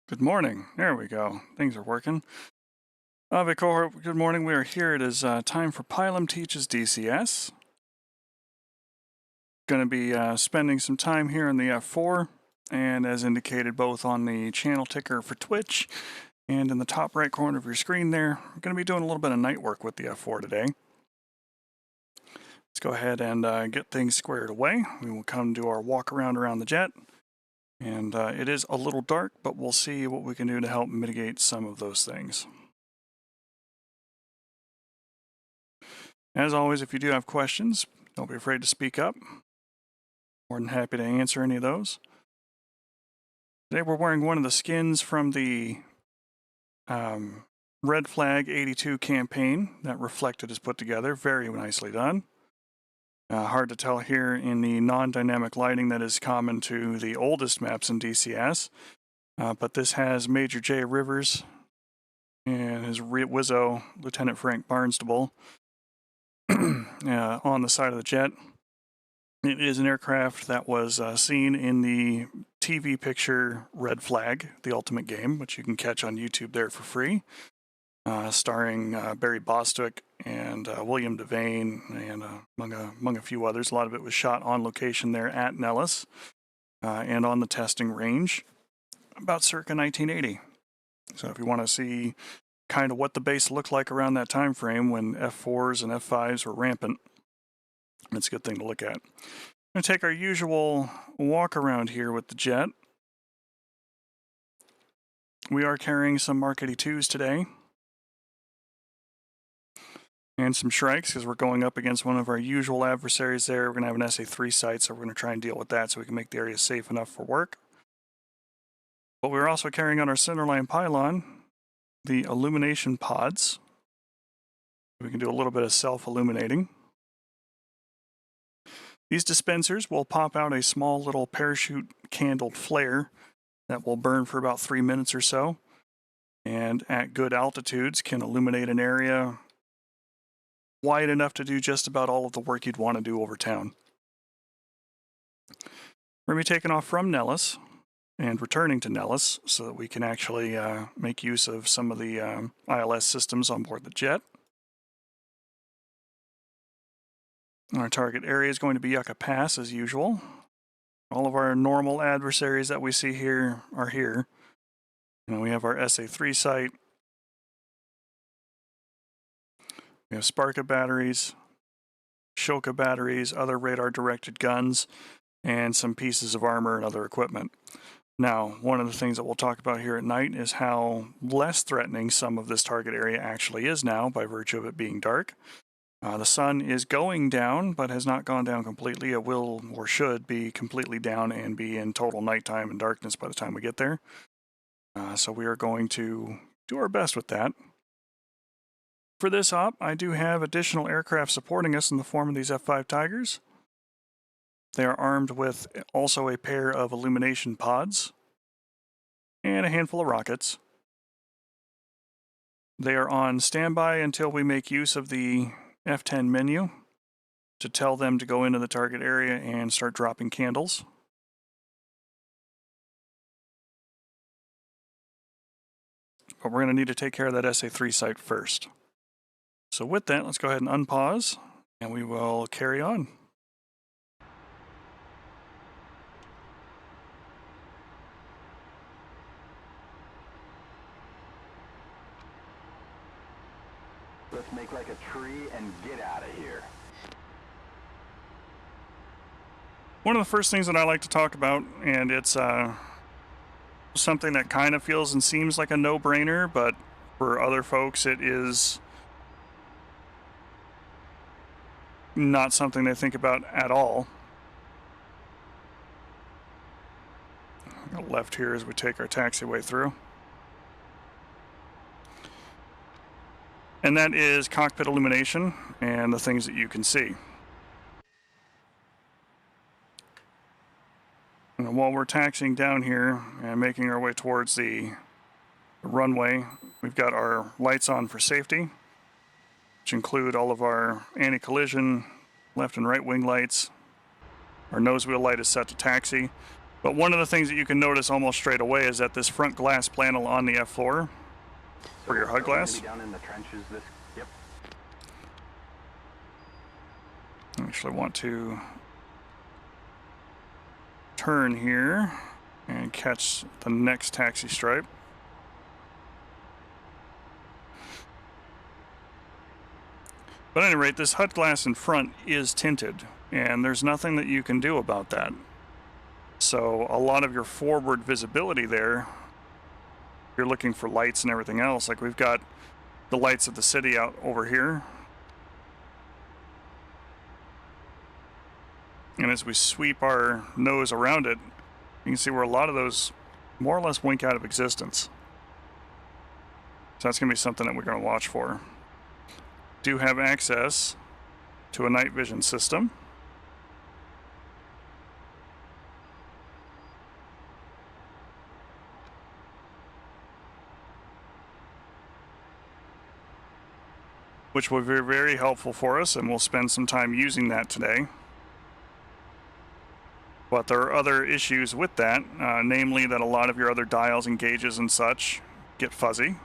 Good morning. There we go. Things are working. Cohort, good morning. We are here. It is time for Pilum Teaches DCS. Going to be spending some time here in the F4, and as indicated both on the channel ticker for Twitch and in the top right corner of your screen there, we're going to be doing a little bit of night work with the F4 today. Let's go ahead and get things squared away. We will come do our walk around the jet. And it is a little dark, but we'll see what we can do to help mitigate some of those things. As always, if you do have questions, don't be afraid to speak up. More than happy to answer any of those. Today we're wearing one of the skins from the Red Flag 82 campaign that Reflected has put together. Very nicely done. Hard to tell here in the non-dynamic lighting that is common to the oldest maps in DCS. But this has Major J. Rivers and his Wizzo, Lieutenant Frank Barnstable, on the side of the jet. It is an aircraft that was seen in the TV picture Red Flag, the Ultimate Game, which you can catch on YouTube there for free, starring Barry Bostwick and William Devane, and among a few others. A lot of it was shot on location there at Nellis and on the testing range about circa 1980. So if you want to see kind of what the base looked like around that time frame when F4s and F5s were rampant, it's a good thing to look at. I'm going to take our usual walk around here with the jet. We are carrying some Mark 82s today and some Shrikes because we're going up against one of our usual adversaries there. We're going to have an SA-3 site, so we're going to try and deal with that so we can make the area safe enough for work. But we're also carrying on our centerline pylon the illumination pods. We can do a little bit of self-illuminating. These dispensers will pop out a small little parachute candled flare that will burn for about 3 minutes or so, and at good altitudes can illuminate an area wide enough to do just about all of the work you'd want to do over town. We're going to be taking off from Nellis and returning to Nellis so that we can actually make use of some of the ILS systems on board the jet. Our target area is going to be Yucca Pass as usual. All of our normal adversaries that we see here are here. We have our SA-3 site. We have Sparka batteries, Shoka batteries, other radar-directed guns, and some pieces of armor and other equipment. Now, one of the things that we'll talk about here at night is how less threatening some of this target area actually is now by virtue of it being dark. The sun is going down, but has not gone down completely. It will, or should, be completely down and be in total nighttime and darkness by the time we get there. So we are going to do our best with that. For this op, I do have additional aircraft supporting us in the form of these F5 Tigers. They are armed with also a pair of illumination pods and a handful of rockets. They are on standby until we make use of the F10 menu to tell them to go into the target area and start dropping candles. But we're going to need to take care of that SA-3 site first. So with that, let's go ahead and unpause, and we will carry on. Let's make like a tree and get out of here. One of the first things that I like to talk about, and it's something that kind of feels and seems like a no-brainer, but for other folks it is not something they think about at all. Go left here as we take our taxiway through. And that is cockpit illumination and the things that you can see. And while we're taxiing down here and making our way towards the runway, we've got our lights on for safety, which include all of our anti-collision, left and right wing lights. Our nose wheel light is set to taxi. But one of the things that you can notice almost straight away is that this front glass panel on the F-4 for your HUD glass. Be down in the trenches this. Yep. I actually want to turn here and catch the next taxi stripe. But at any rate, this HUD glass in front is tinted, and there's nothing that you can do about that. So a lot of your forward visibility there, you're looking for lights and everything else. Like we've got the lights of the city out over here. And as we sweep our nose around it, you can see where a lot of those more or less wink out of existence. So that's going to be something that we're going to watch for. Do have access to a night vision system. Which will be very helpful for us, and we'll spend some time using that today. But there are other issues with that, namely that a lot of your other dials and gauges and such get fuzzy.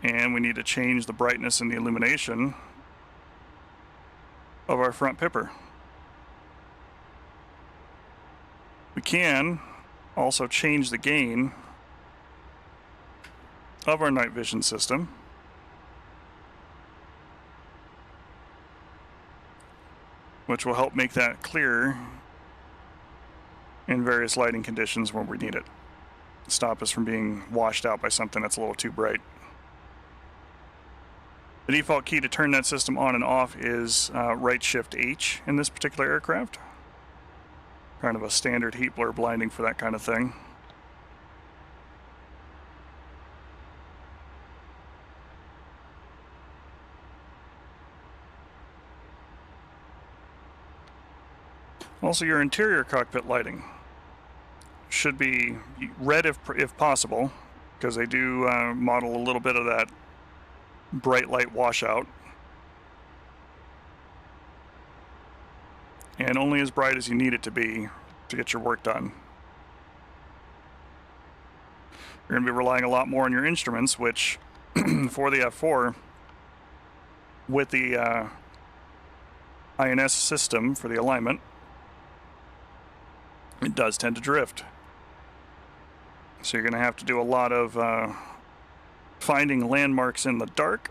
And we need to change the brightness and the illumination of our front pipper. We can also change the gain of our night vision system. Which will help make that clearer in various lighting conditions when we need it. Stop us from being washed out by something that's a little too bright. The default key to turn that system on and off is right shift H in this particular aircraft. Kind of a standard heat blur blinding for that kind of thing. Also, your interior cockpit lighting should be red if possible, because they do model a little bit of that bright light washout. And only as bright as you need it to be to get your work done. You're going to be relying a lot more on your instruments, which for the F4, with the INS system for the alignment, it does tend to drift. So you're going to have to do a lot of finding landmarks in the dark,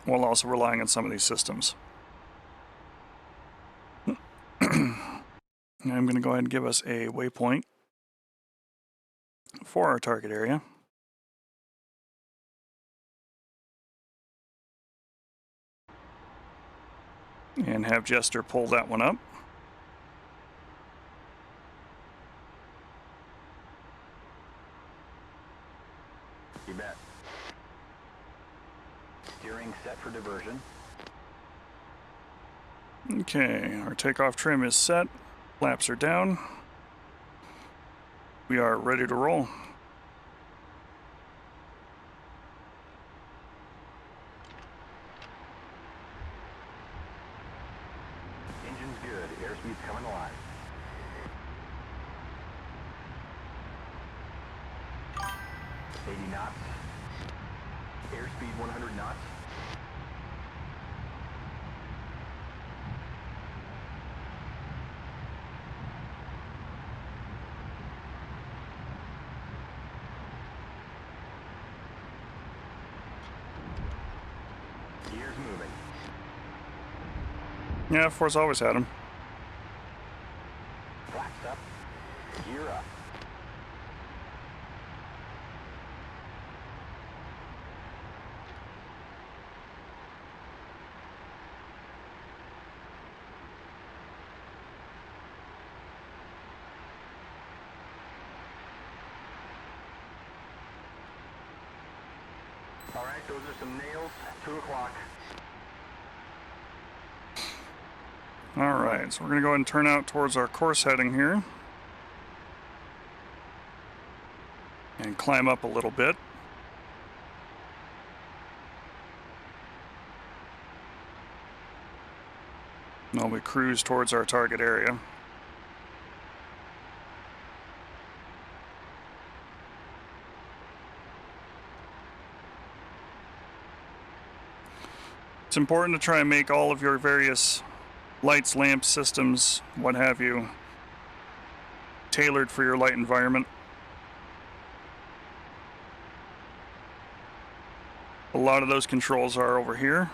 while also relying on some of these systems. I'm going to go ahead and give us a waypoint for our target area. And have Jester pull that one up. You bet. Steering set for diversion. Okay, our takeoff trim is set. Flaps are down. We are ready to roll. Engine's good. Airspeed's coming alive. knots. Airspeed 100 knots. Gears moving. Yeah, F4's always had them. Flaps up. Gear up. All right, those are some nails. 2 o'clock. All right, so we're going to go ahead and turn out towards our course heading here. And climb up a little bit. while we cruise towards our target area. It's important to try and make all of your various lights, lamps, systems, what have you, tailored for your light environment. A lot of those controls are over here.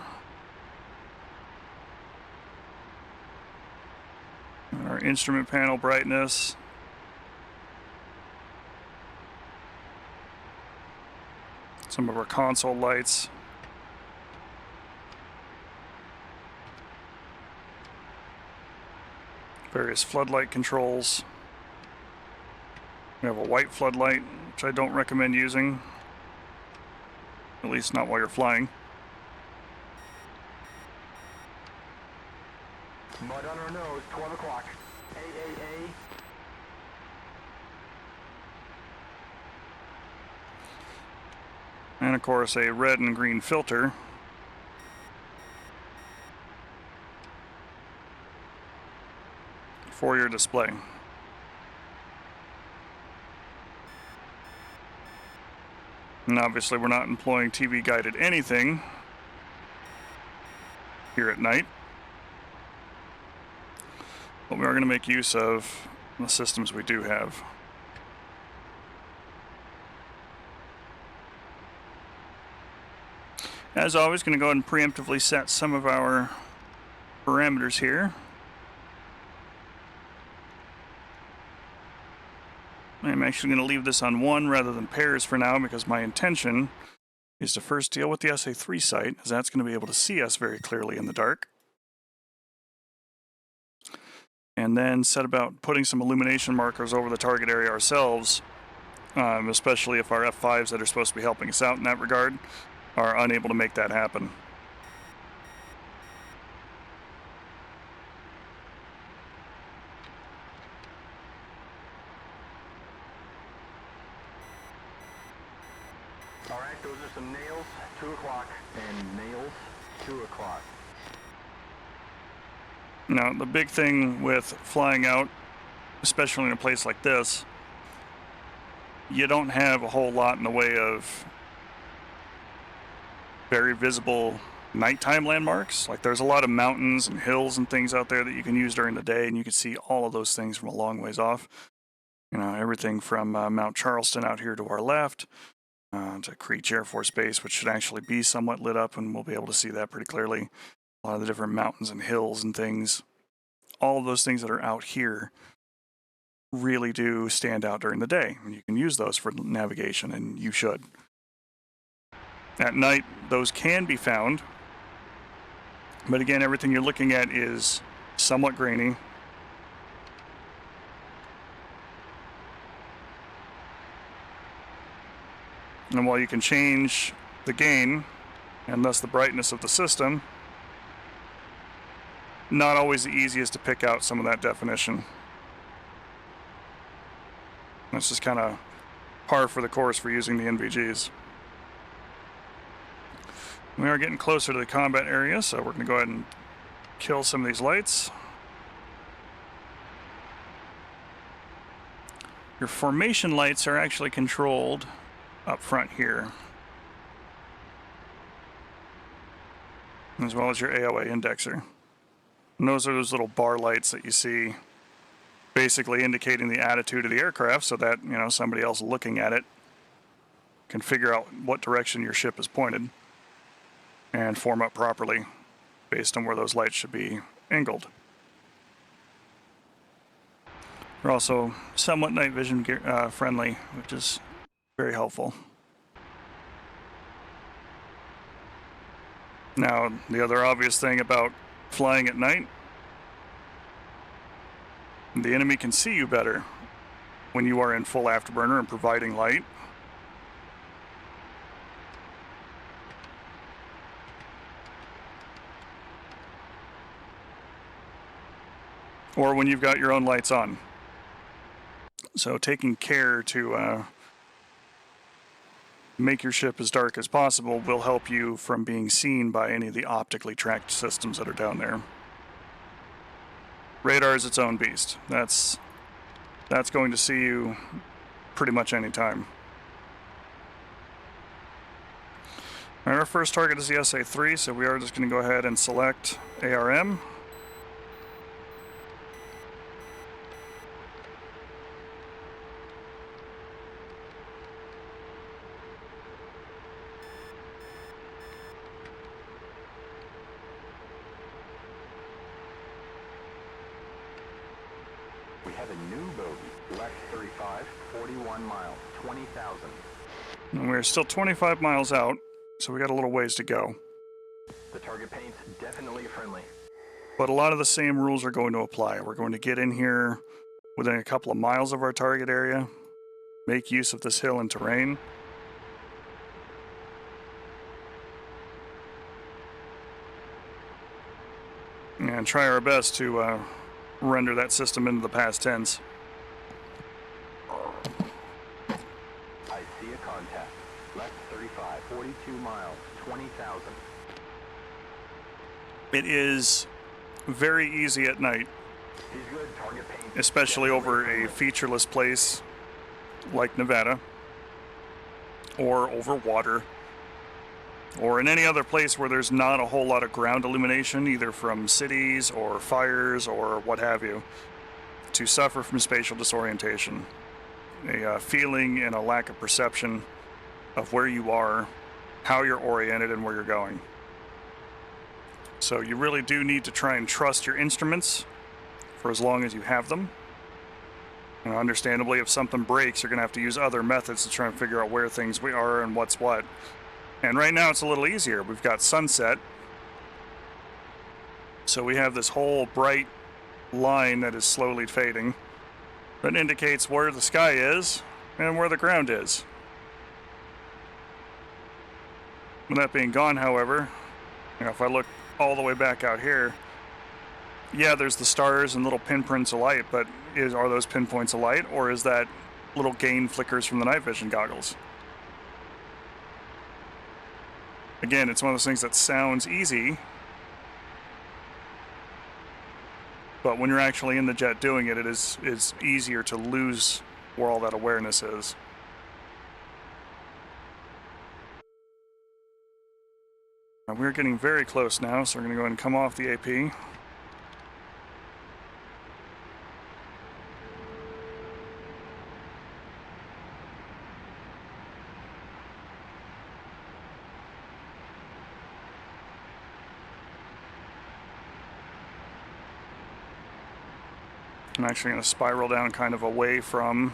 Our instrument panel brightness. Some of our console lights. Various floodlight controls. We have a white floodlight, which I don't recommend using. At least not while you're flying. Mud on our nose, 12 o'clock. AAA. And of course a red and green filter. For your display. And obviously we're not employing TV guided anything here at night. But we are going to make use of the systems we do have. As always, going to go ahead and preemptively set some of our parameters here. I'm actually going to leave this on 1 rather than pairs for now because my intention is to first deal with the SA3 sight, as that's going to be able to see us very clearly in the dark. And then set about putting some illumination markers over the target area ourselves, especially if our F5s that are supposed to be helping us out in that regard are unable to make that happen. All right, those are some nails, 2 o'clock. And nails, 2 o'clock. Now, the big thing with flying out, especially in a place like this, you don't have a whole lot in the way of very visible nighttime landmarks. Like there's a lot of mountains and hills and things out there that you can use during the day, and you can see all of those things from a long ways off. You know, everything from Mount Charleston out here to our left, to Creech Air Force Base, which should actually be somewhat lit up, and we'll be able to see that pretty clearly. A lot of the different mountains and hills and things, all of those things that are out here really do stand out during the day. And you can use those for navigation, and you should. At night, those can be found. But again, everything you're looking at is somewhat grainy. And while you can change the gain, and thus the brightness of the system, not always the easiest to pick out some of that definition. That's just kind of par for the course for using the NVGs. We are getting closer to the combat area, so we're going to go ahead and kill some of these lights. Your formation lights are actually controlled up front here, as well as your AOA indexer. And those are those little bar lights that you see, basically indicating the attitude of the aircraft, so that, you know, somebody else looking at it can figure out what direction your ship is pointed and form up properly based on where those lights should be angled. They're also somewhat night vision friendly, which is very helpful. Now, the other obvious thing about flying at night, the enemy can see you better when you are in full afterburner and providing light. Or when you've got your own lights on. So taking care to make your ship as dark as possible will help you from being seen by any of the optically tracked systems that are down there. Radar is its own beast. That's going to see you pretty much any time. All right, our first target is the SA-3, so we are just going to go ahead and select ARM. We have a new bogey, left 35, 41 miles, 20,000. And we're still 25 miles out, so we got a little ways to go. The target paint's definitely friendly. But a lot of the same rules are going to apply. We're going to get in here within a couple of miles of our target area, make use of this hill and terrain. And try our best to render that system into the past tense. I see a contact. Left 35, 42 miles, 20,000. It is very easy at night, He's good. Target paint. especially over a featureless place like Nevada, or over water, or in any other place where there's not a whole lot of ground illumination, either from cities or fires or what have you, to suffer from spatial disorientation, a feeling and a lack of perception of where you are, how you're oriented, and where you're going. So you really do need to try and trust your instruments for as long as you have them. And understandably, if something breaks, you're going to have to use other methods to try and figure out where things are and what's what. And right now it's a little easier. We've got sunset. So we have this whole bright line that is slowly fading that indicates where the sky is and where the ground is. With that being gone, however, if I look all the way back out here, yeah, there's the stars and little pinpoints of light, but are those pinpoints of light, or is that little gain flickers from the night vision goggles? Again, it's one of those things that sounds easy, but when you're actually in the jet doing it, it's easier to lose where all that awareness is. Now, we're getting very close now, so we're going to go ahead and come off the AP. I'm actually going to spiral down kind of away from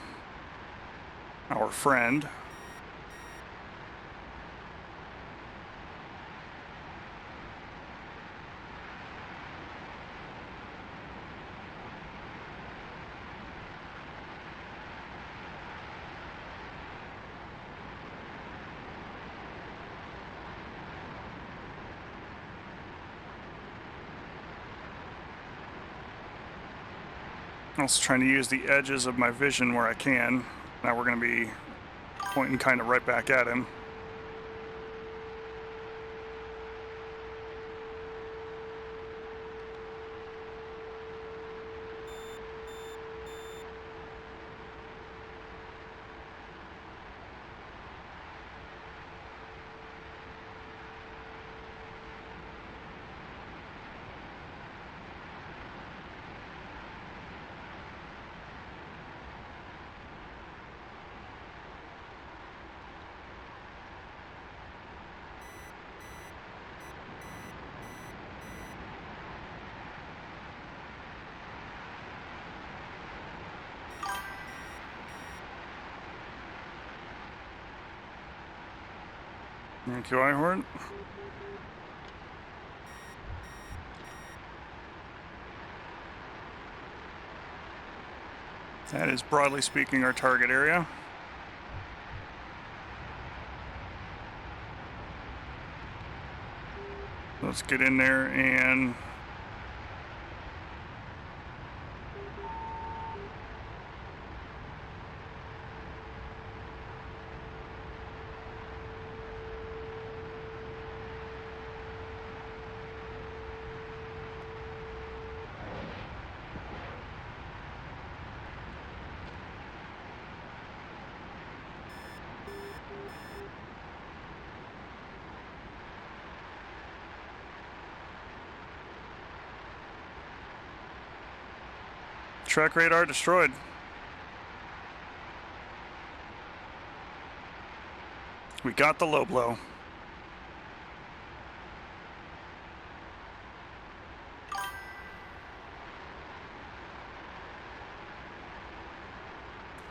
our friend. Also trying to use the edges of my vision where I can. Now we're going to be pointing kind of right back at him. Thank you, Ihort. That is, broadly speaking, our target area. Let's get in there and Track radar destroyed. We got the low blow.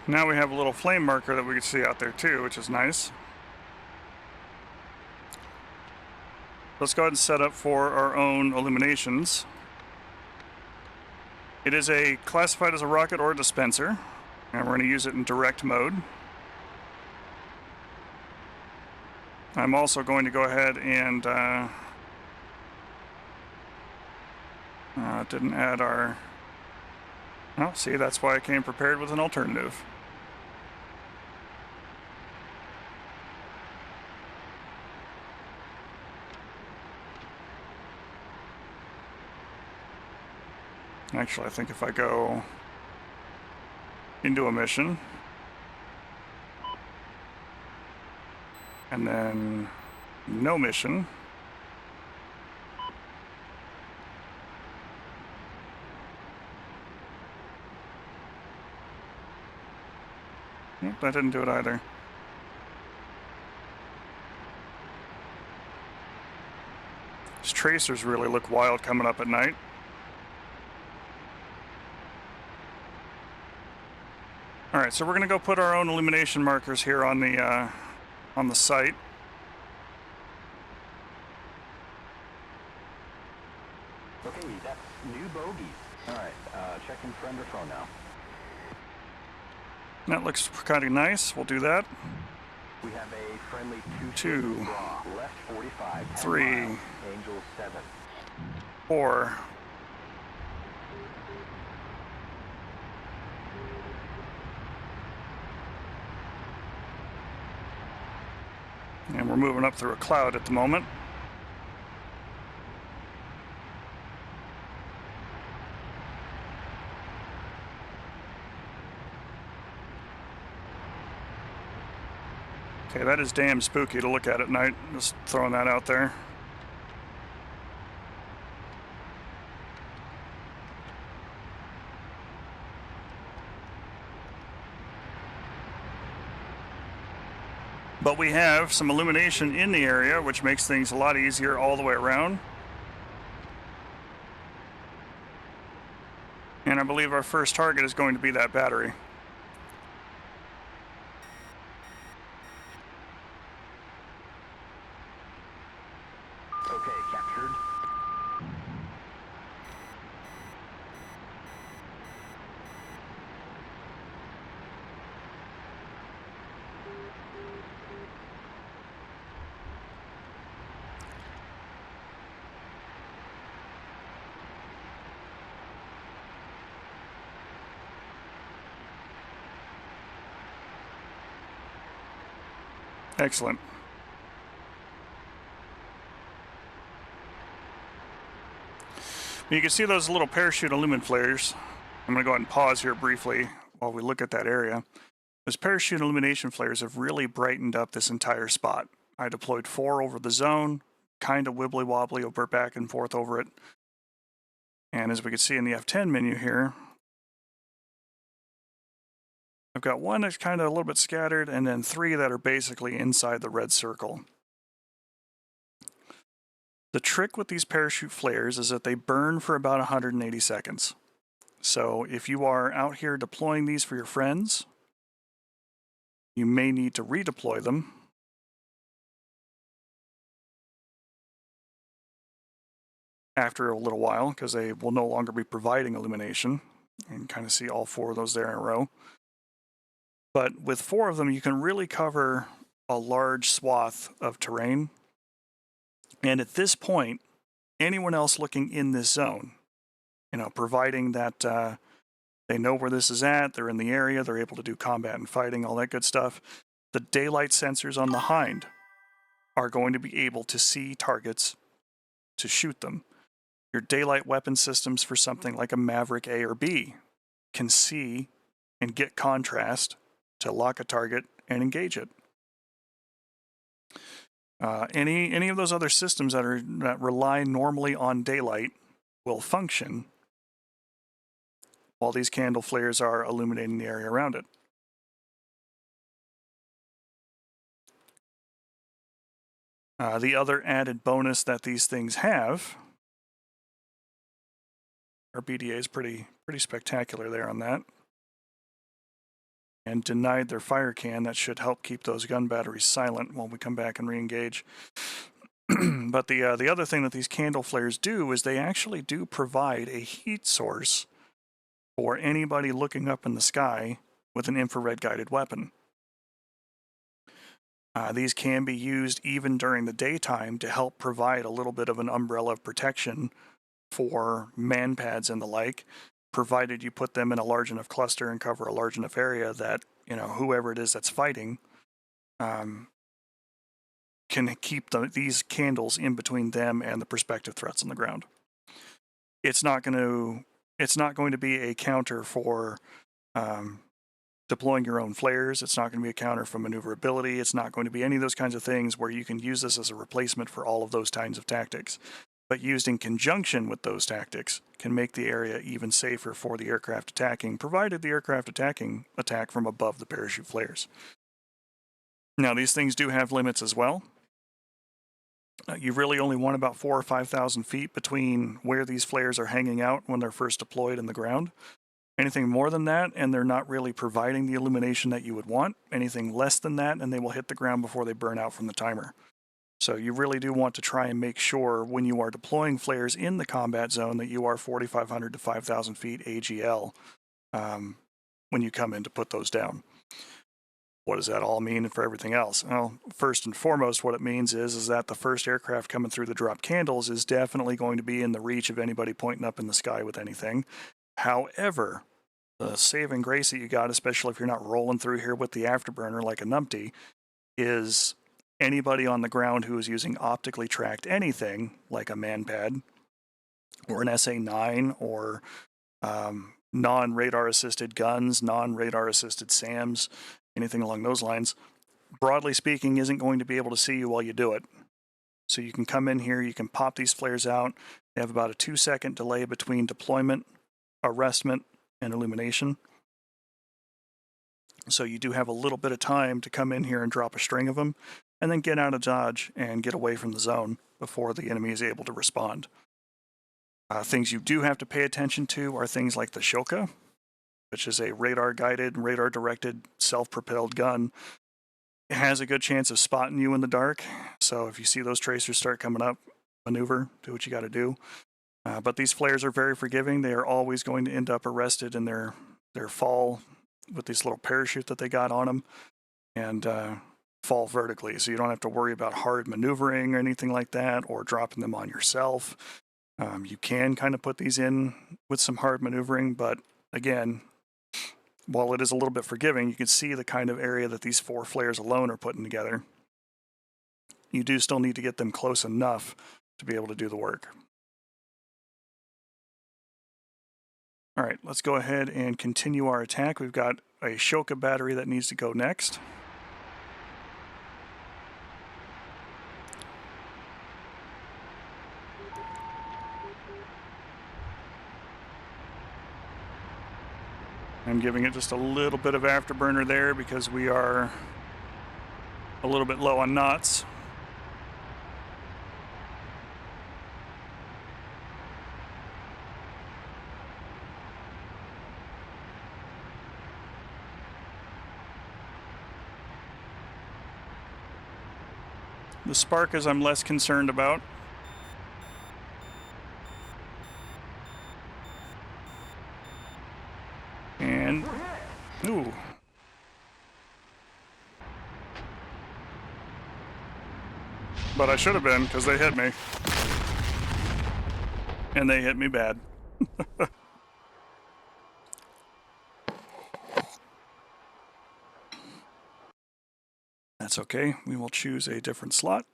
Now we have a little flame marker that we can see out there too, which is nice. Let's go ahead and set up for our own illuminations. It is classified as a rocket or a dispenser, and we're going to use it in direct mode. I'm also going to go ahead and didn't add our... Oh, see, that's why I came prepared with an alternative. Actually, I think if I go into a mission and then no mission, nope, that didn't do it either. These tracers really look wild coming up at night. All right, so we're gonna go put our own illumination markers here on the site. Okay, that's new bogeys. All right, checking friend or phone now. That looks kind of nice. We'll do that. We have a friendly 2, left 45, 3, Angel 7. 4. And we're moving up through a cloud at the moment. Okay, that is damn spooky to look at night. Just throwing that out there. But we have some illumination in the area, which makes things a lot easier all the way around. And I believe our first target is going to be that battery. Okay, captured. Excellent. You can see those little parachute illumin flares. I'm going to go ahead and pause here briefly while we look at that area. Those parachute illumination flares have really brightened up this entire spot. I deployed 4 over the zone, kind of wibbly wobbly over back and forth over it. And as we can see in the F10 menu here, I've got 1 that's kind of a little bit scattered, and then 3 that are basically inside the red circle. The trick with these parachute flares is that they burn for about 180 seconds. So if you are out here deploying these for your friends, you may need to redeploy them. After a little while, because they will no longer be providing illumination. You can kind of see all 4 of those there in a row. But with 4 of them, you can really cover a large swath of terrain. And at this point, anyone else looking in this zone, providing that they know where this is at, they're in the area, they're able to do combat and fighting, all that good stuff, the daylight sensors on the hind are going to be able to see targets to shoot them. Your daylight weapon systems for something like a Maverick A or B can see and get contrast to lock a target and engage it. Any of those other systems that rely normally on daylight will function while these candle flares are illuminating the area around it. The other added bonus that these things have, our BDA is pretty spectacular there on that, and denied their fire can. That should help keep those gun batteries silent while we come back and re-engage. But the other thing that these candle flares do is they actually do provide a heat source for anybody looking up in the sky with an infrared guided weapon. These can be used even during the daytime to help provide a little bit of an umbrella of protection for man pads and the like, provided you put them in a large enough cluster and cover a large enough area that, you know, whoever it is that's fighting can keep these candles in between them and the prospective threats on the ground. It's not going to be a counter for deploying your own flares. It's not going to be a counter for maneuverability. It's not going to be any of those kinds of things where you can use this as a replacement for all of those kinds of tactics. But used in conjunction with those tactics can make the area even safer for the aircraft attacking, provided the aircraft attacking attack from above the parachute flares. Now, these things do have limits as well. You really only want about 4,000 or 5,000 feet between where these flares are hanging out when they're first deployed in the ground. Anything more than that, and they're not really providing the illumination that you would want. Anything less than that, and they will hit the ground before they burn out from the timer. So you really do want to try and make sure when you are deploying flares in the combat zone that you are 4,500 to 5,000 feet AGL when you come in to put those down. What does that all mean for everything else? Well, first and foremost, what it means is that the first aircraft coming through the drop candles is definitely going to be in the reach of anybody pointing up in the sky with anything. However, the saving grace that you got, especially if you're not rolling through here with the afterburner like a numpty, is anybody on the ground who is using optically tracked anything like a manpad or an SA-9 or non-radar assisted guns, non-radar assisted SAMs, anything along those lines, broadly speaking, isn't going to be able to see you while you do it. So you can come in here, you can pop these flares out. They have about a 2-second delay between deployment, arrestment, and illumination. So you do have a little bit of time to come in here and drop a string of them, and then get out of dodge and get away from the zone before the enemy is able to respond. Things you do have to pay attention to are things like the Shoka, which is a radar-guided, radar-directed, self-propelled gun. It has a good chance of spotting you in the dark, so if you see those tracers start coming up, maneuver, do what you got to do. But these flares are very forgiving. They are always going to end up arrested in their fall with this little parachute that they got on them, and fall vertically, so you don't have to worry about hard maneuvering or anything like that, or dropping them on yourself. You can kind of put these in with some hard maneuvering, but again, while it is a little bit forgiving, you can see the kind of area that these 4 flares alone are putting together. You do still need to get them close enough to be able to do the work. All right, let's go ahead and continue our attack. We've got a Shoka battery that needs to go next. I'm giving it just a little bit of afterburner there because we are a little bit low on knots. The Sparkas I'm less concerned about. And, ooh. But I should have been, because they hit me. And they hit me bad. That's okay. We will choose a different slot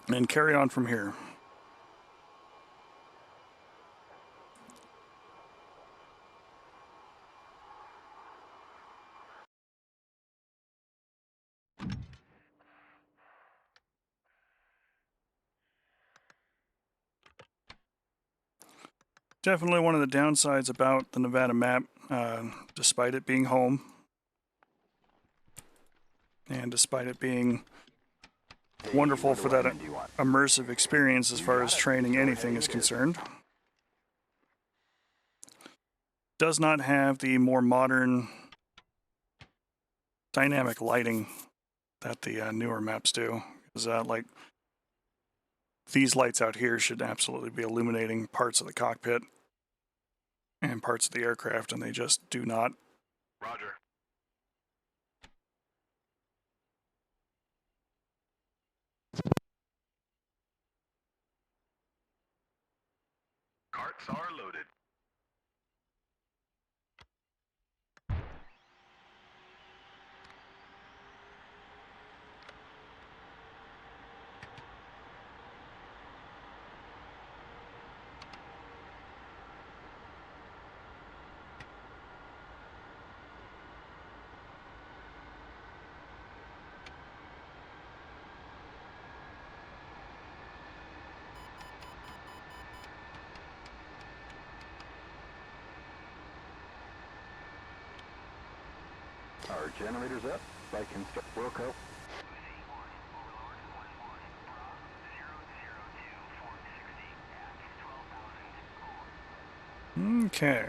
and carry on from here. Definitely one of the downsides about the Nevada map, despite it being home, and despite it being wonderful for that immersive experience as far as training anything is concerned. Does not have the more modern dynamic lighting that the newer maps do. Because like these lights out here should absolutely be illuminating parts of the cockpit and parts of the aircraft, and they just do not. Roger. Carts are loaded. Our generator's up. Like construct Wilco. Okay.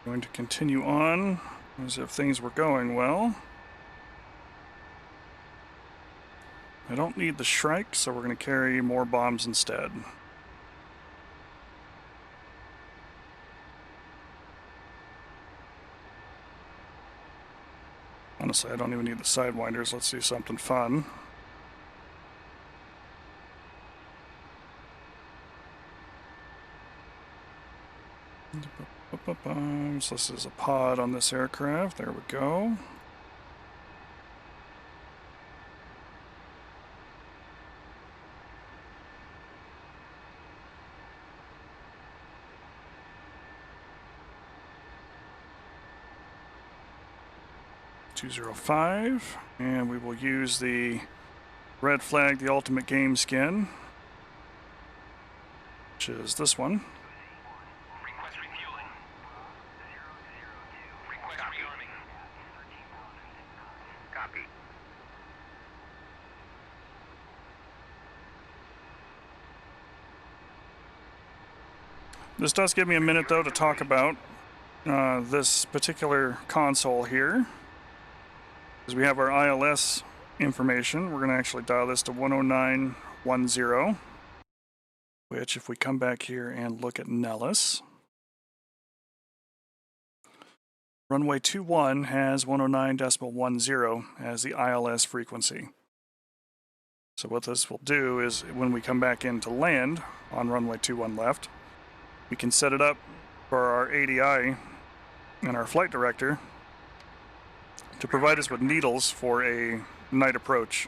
Going to continue on as if things were going well. I don't need the Shrike, so we're going to carry more bombs instead. Honestly, I don't even need the Sidewinders. Let's do something fun. So this is a pod on this aircraft. There we go. .205, and we will use the red flag, the ultimate game skin, which is this one. Request refueling. Request rearming. Copy. This does give me a minute, though, to talk about this particular console here. Because we have our ILS information, we're going to actually dial this to 10910, which if we come back here and look at Nellis, runway 21 has 109.10 as the ILS frequency. So what this will do is when we come back in to land on runway 21 left, we can set it up for our ADI and our flight director to provide us with needles for a night approach.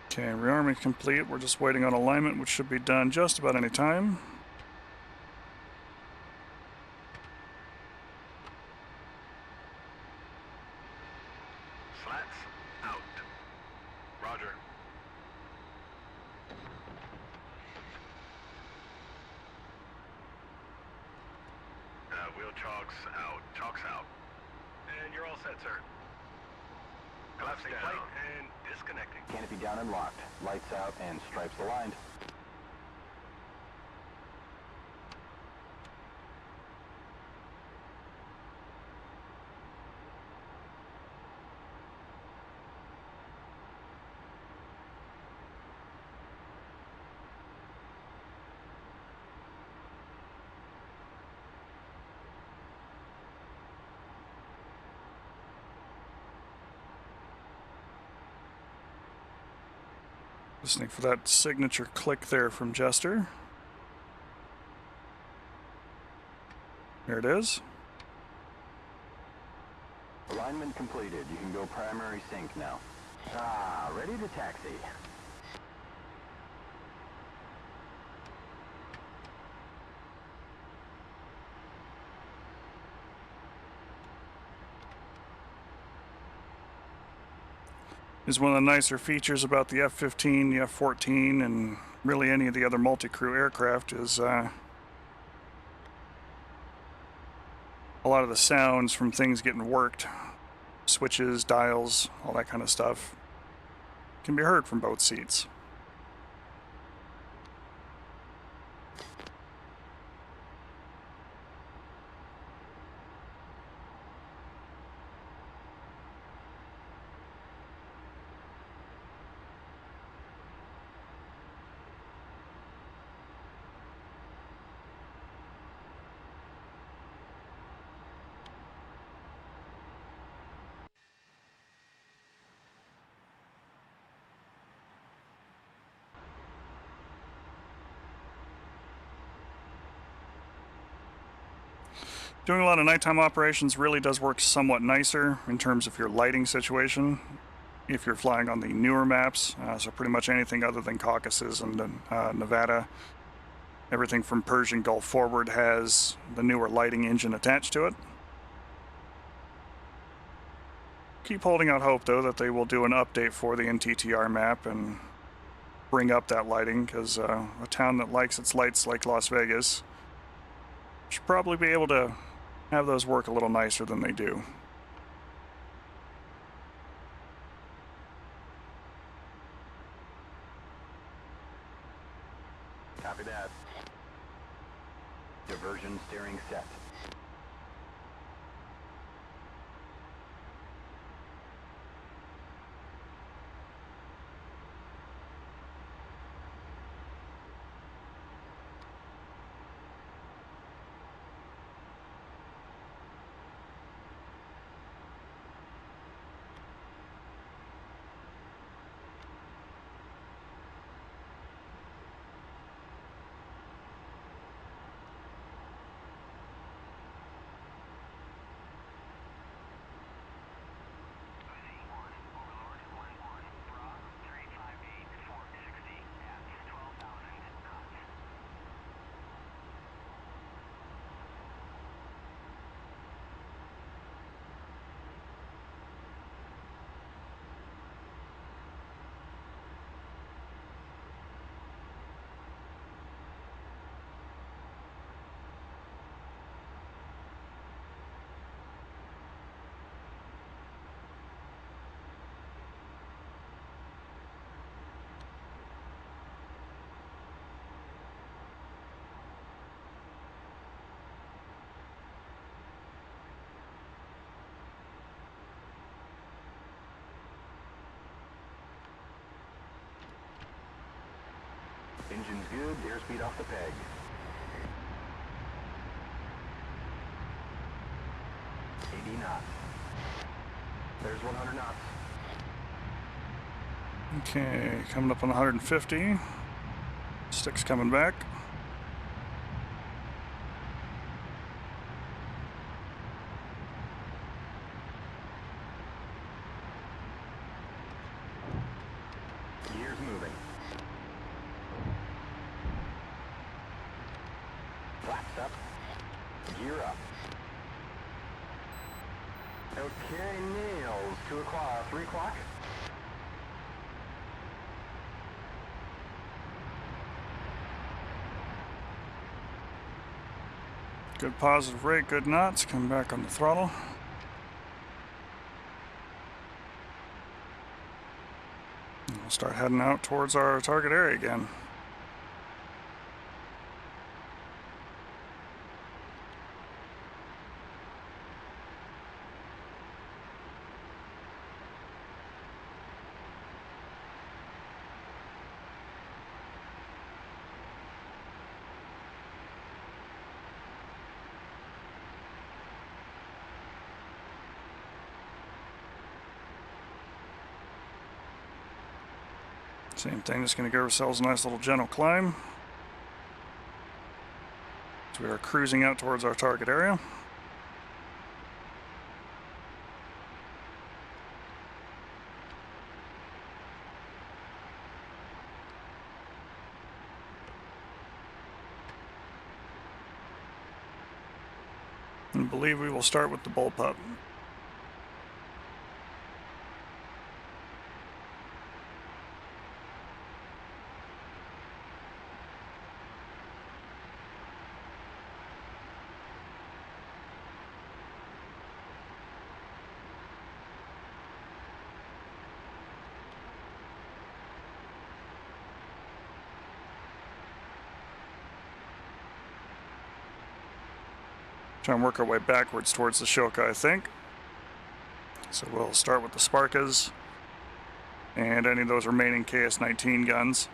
Okay, rearming complete. We're just waiting on alignment, which should be done just about any time. Slats out. Roger. Wheel chocks out. Chocks out. And you're all set, sir. Collapsing plate and disconnecting. Canopy down and locked. Lights out and stripes aligned. Listening for that signature click there from Jester. There it is. Alignment completed. You can go primary sync now. Ready to taxi. is one of the nicer features about the F-15, the F-14, and really any of the other multi-crew aircraft is a lot of the sounds from things getting worked, switches, dials, all that kind of stuff, can be heard from both seats. Doing a lot of nighttime operations really does work somewhat nicer in terms of your lighting situation if you're flying on the newer maps, so pretty much anything other than Caucasus and Nevada. Everything from Persian Gulf forward has the newer lighting engine attached to it. Keep holding out hope, though, that they will do an update for the NTTR map and bring up that lighting, because a town that likes its lights like Las Vegas should probably be able to have those work a little nicer than they do. Copy that. Diversion steering set. Engine's good, airspeed off the peg. $80 knots. There's 100 knots. Okay, coming up on 150. Stick's coming back. Gears moving. Flaps up. Gear up. Okay, nails. 2 o'clock, 3 o'clock. Good positive rate, good knots. Coming back on the throttle. And we'll start heading out towards our target area again. Same thing, just going to give ourselves a nice little gentle climb. So we are cruising out towards our target area. And I believe we will start with the bullpup. Try and work our way backwards towards the Shoka, I think. So we'll start with the Sparkas and any of those remaining KS-19 guns.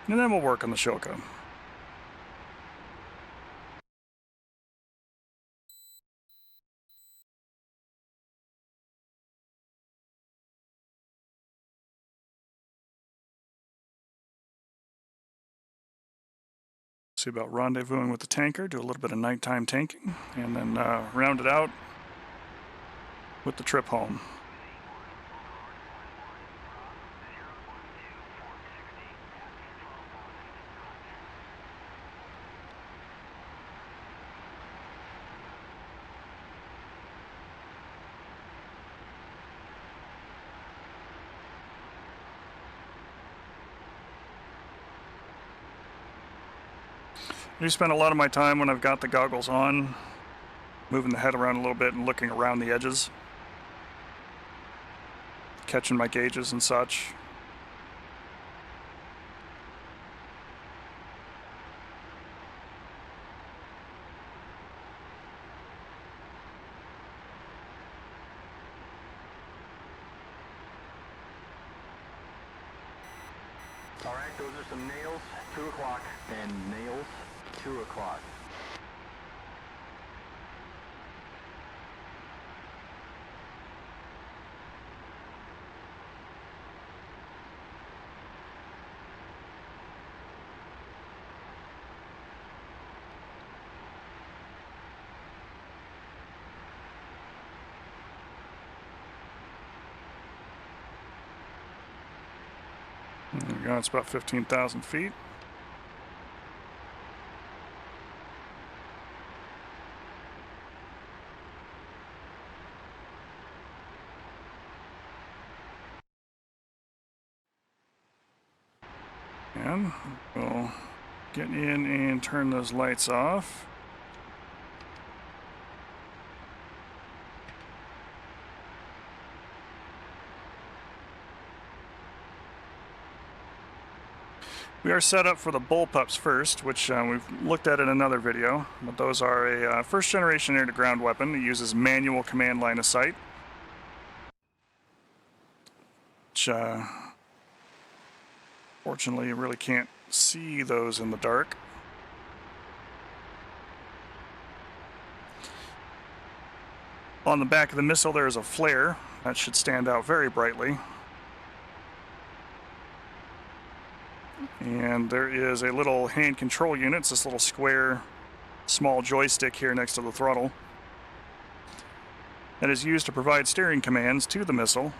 And then we'll work on the Shoka. See about rendezvousing with the tanker, do a little bit of nighttime tanking, and then round it out with the trip home. I do spend a lot of my time when I've got the goggles on, moving the head around a little bit and looking around the edges, catching my gauges and such. All right, those are some nails, 2 o'clock, and nails, 2 o'clock. There we go, it's about 15,000 feet. And we'll get in and turn those lights off. We are set up for the bullpups first, which we've looked at in another video, but those are a first generation air-to-ground weapon. It uses manual command line of sight, which fortunately you really can't see those in the dark. On the back of the missile there is a flare that should stand out very brightly. And there is a little hand control unit. It's this little square, small joystick here next to the throttle that is used to provide steering commands to the missile,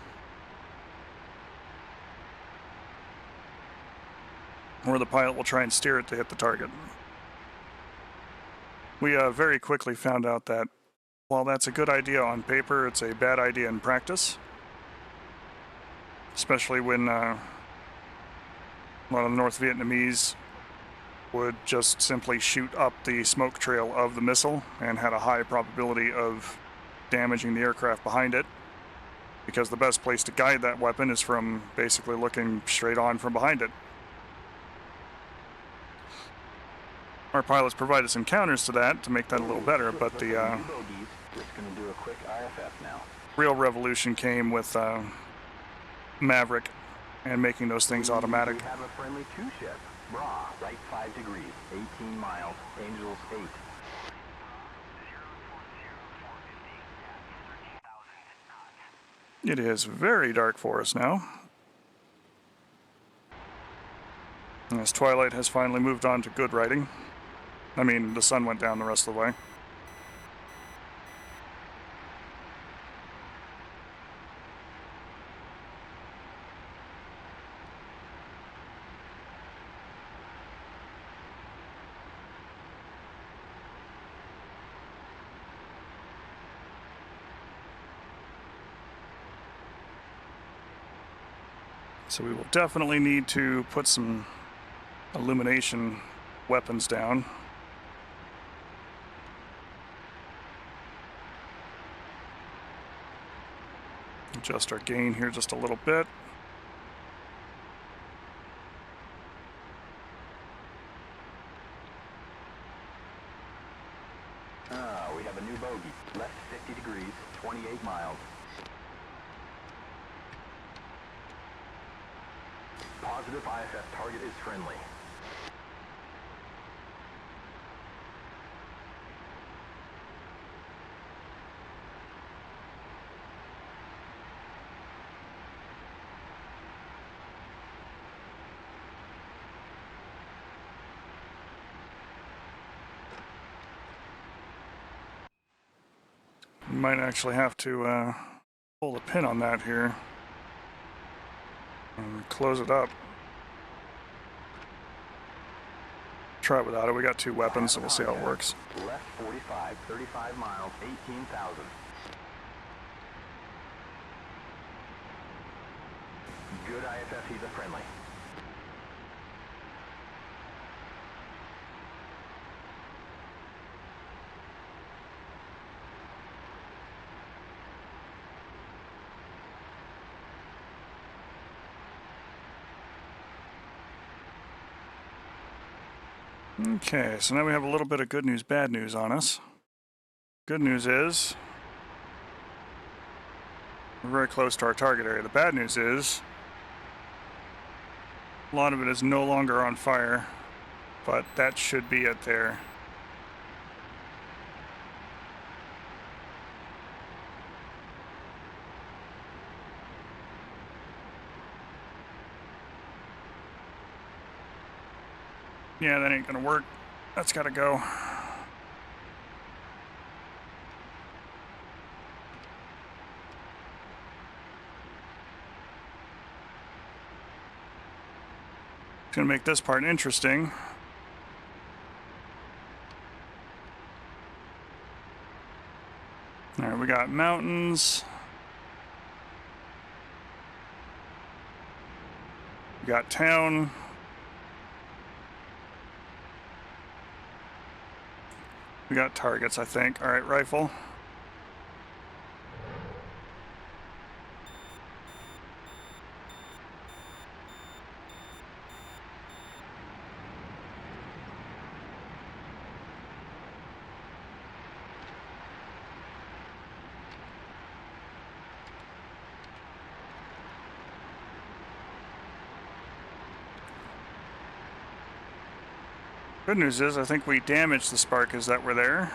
where the pilot will try and steer it to hit the target. We very quickly found out that while that's a good idea on paper, it's a bad idea in practice, especially when a lot of the North Vietnamese would just simply shoot up the smoke trail of the missile and had a high probability of damaging the aircraft behind it, because the best place to guide that weapon is from basically looking straight on from behind it. Our pilots provided some counters to that to make that a little better, but the Just gonna do a quick IFF now. real revolution came with Maverick and making those things automatic. We have a friendly 2-ship. Bra, right 5 degrees, 18 miles, Angels 8. It is very dark for us now, as twilight has finally moved on to good writing. I mean, the sun went down the rest of the way. So we will definitely need to put some illumination weapons down. Adjust our gain here just a little bit. We have a new bogey. Left 50 degrees, 28 miles. Positive IFF target is friendly. Might actually have to pull the pin on that here and close it up. Try it without it. We got two weapons, so we'll see how it works. Left 45, 35 miles, 18,000. Good IFF, he's a friendly. Okay, so now we have a little bit of good news, bad news on us. Good news is we're very close to our target area. The bad news is a lot of it is no longer on fire, but that should be it there. Yeah, that ain't gonna work. That's gotta go. It's gonna make this part interesting. All right, we got mountains. We got town. We got targets, I think. All right, rifle. Good news is I think we damaged the sparkers that were there.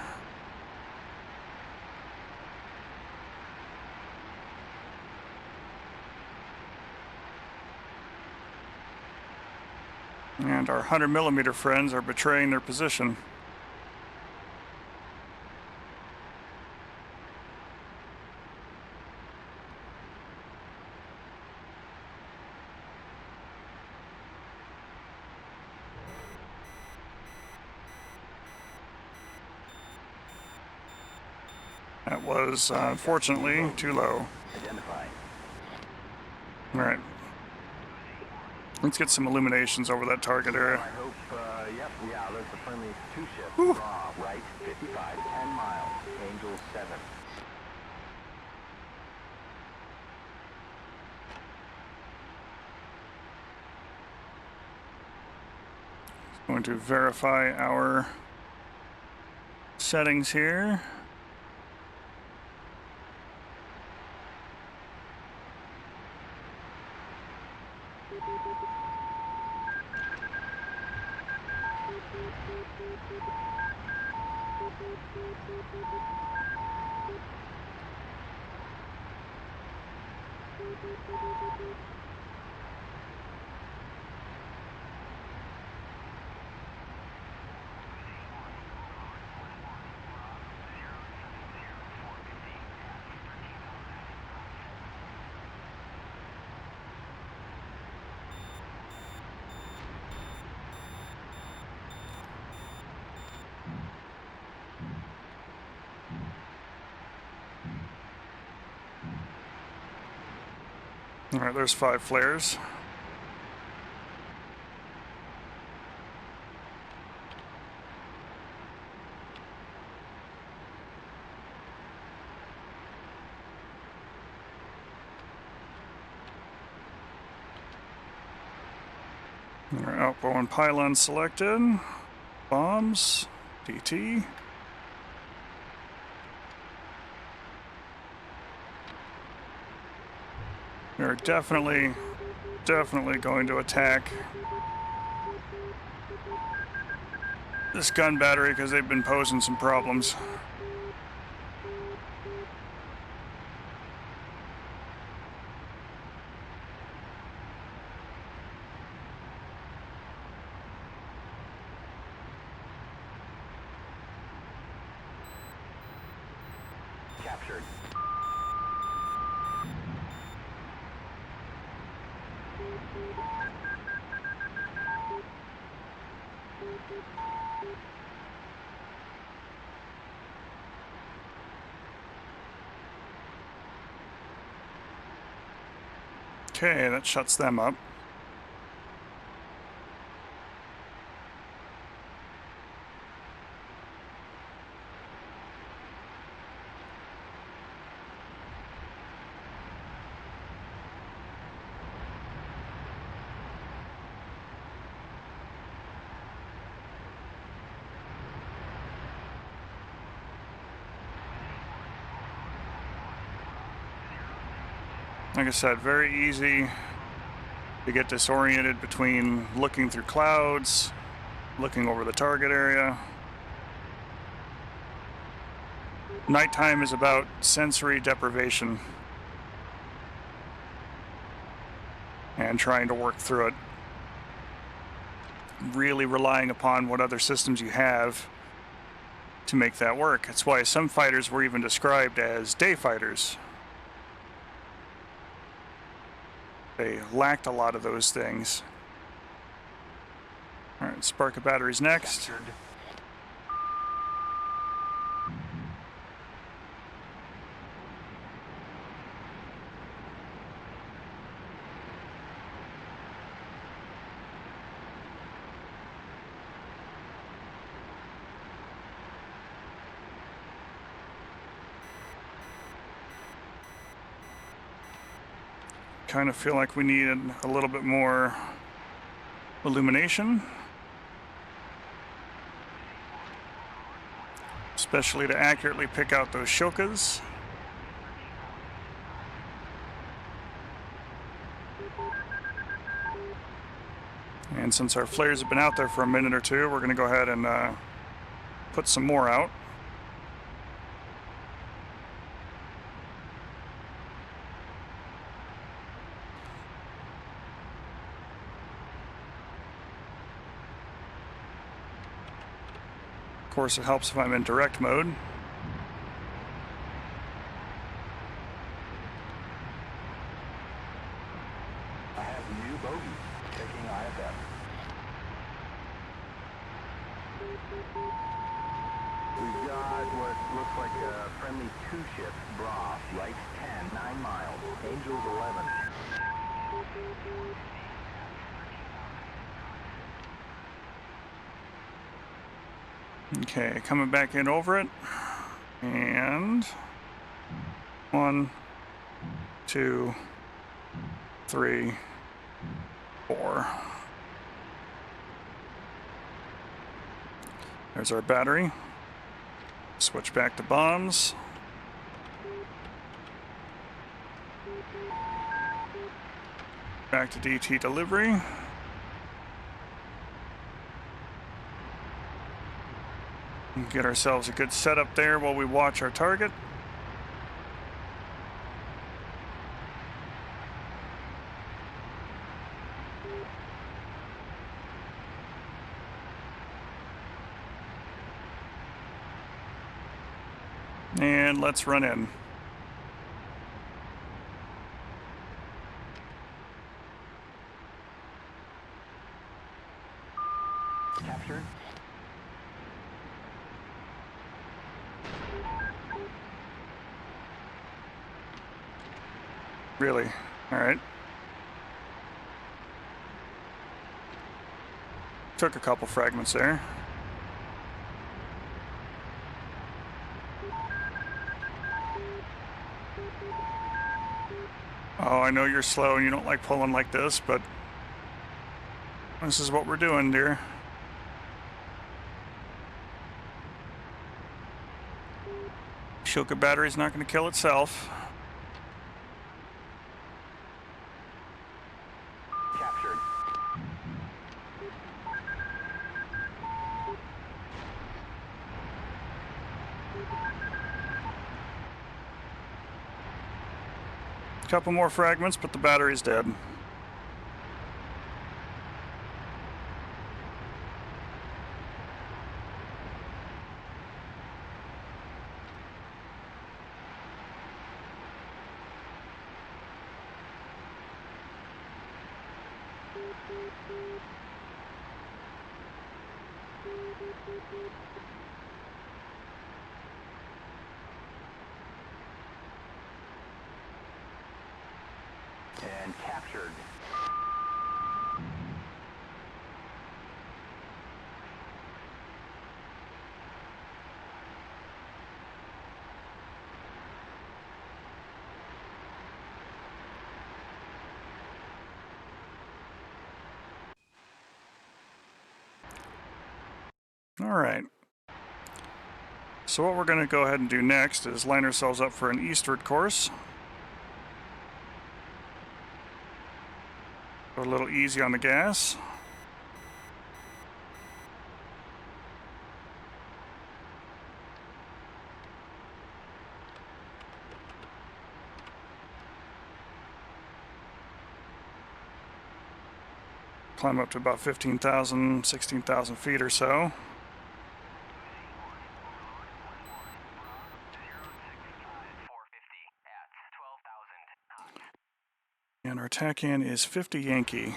And our 100mm friends are betraying their position. That was, unfortunately, too low. Alright. Let's get some illuminations over that target area. I hope, yep, yeah, there's a friendly two-ship. Raw, right, 55, 10 miles, Angel 7. Going to verify our settings here. All right, there's 5 flares. Our outbow and pylon selected. Bombs, DT. They're definitely going to attack this gun battery because they've been posing some problems. Captured. Okay, that shuts them up. Like I said, very easy to get disoriented between looking through clouds, looking over the target area. Nighttime is about sensory deprivation and trying to work through it. Really relying upon what other systems you have to make that work. That's why some fighters were even described as day fighters. They lacked a lot of those things. Alright, spark of batteries next. Captured. Kind of feel like we needed a little bit more illumination, especially to accurately pick out those shokas. And since our flares have been out there for a minute or two, we're going to go ahead and put some more out. Of course, it helps if I'm in direct mode. I have new bogey. Checking IFF. We've got what looks like a friendly two-ship, Bra, right 10, 9 miles. Angels 11. Okay, coming back in over it. And 1, 2, 3, 4. There's our battery. Switch back to bombs. Back to DT delivery. Get ourselves a good setup there while we watch our target. And let's run in. Captured. Really? All right. Took a couple fragments there. Oh, I know you're slow and you don't like pulling like this, but this is what we're doing, dear. Shilka battery's not going to kill itself. Couple more fragments, but the battery's dead. And captured. All right. So what we're going to go ahead and do next is line ourselves up for an eastward course. Go a little easy on the gas. Climb up to about 15,000, 16,000 feet or so. And our TACAN is 50 Yankee.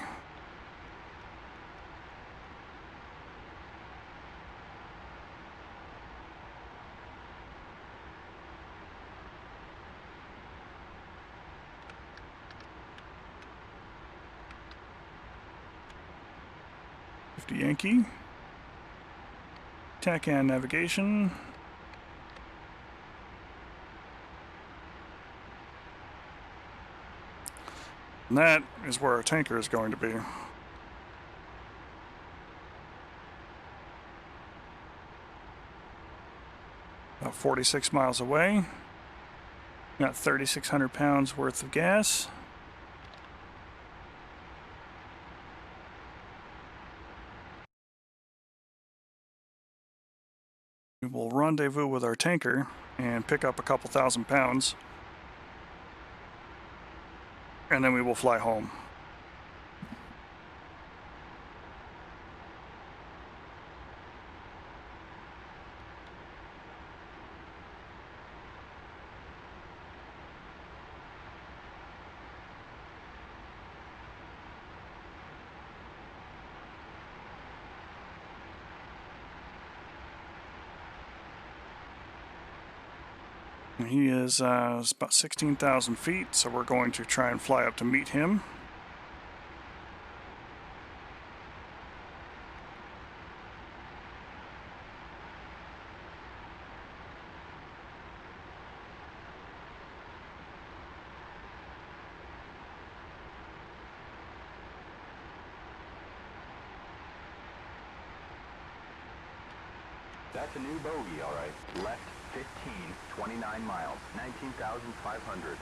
Yankee. TACAN navigation. And that is where our tanker is going to be. About 46 miles away. Got 3,600 pounds worth of gas. We will rendezvous with our tanker and pick up a couple thousand pounds. And then we will fly home. And he is about 16,000 feet, so we're going to try and fly up to meet him. That's a new bogey, all right. Left 15, 29 miles, 19,500.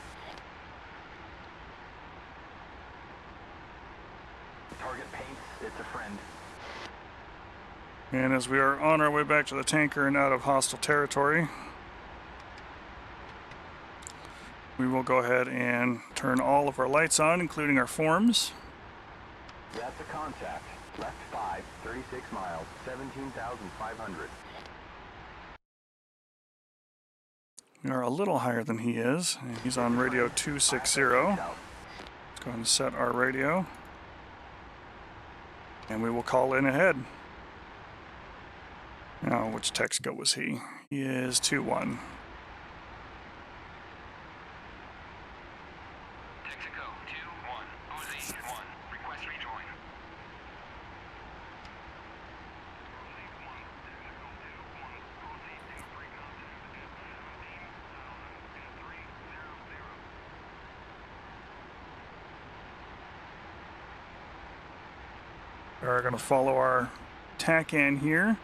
Target paints, it's a friend. And as we are on our way back to the tanker and out of hostile territory, we will go ahead and turn all of our lights on, including our forms. That's a contact. Left 5, 36 miles, 17,500. We are a little higher than he is. And he's on radio 260. Let's go ahead and set our radio. And we will call in ahead. Now, which Texaco was he? He is 2-1. Texaco 2-1, OZ 1, request rejoin. We're going to follow our TACAN here,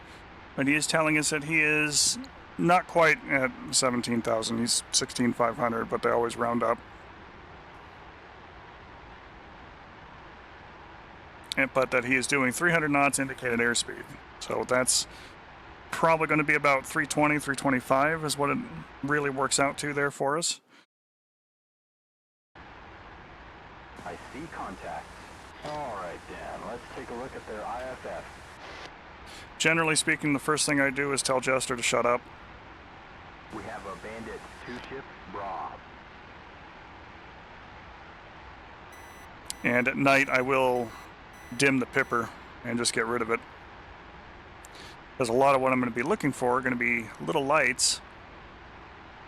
but he is telling us that he is not quite at 17,000. He's 16,500, but they always round up. But that he is doing 300 knots indicated airspeed. So that's probably going to be about 320, 325 is what it really works out to there for us. see contacts. Alright then, let's take a look at their IFF. Generally speaking, the first thing I do is tell Jester to shut up. We have a Bandit 2-ship Bra. And at night I will dim the pipper and just get rid of it. Because a lot of what I'm going to be looking for are going to be little lights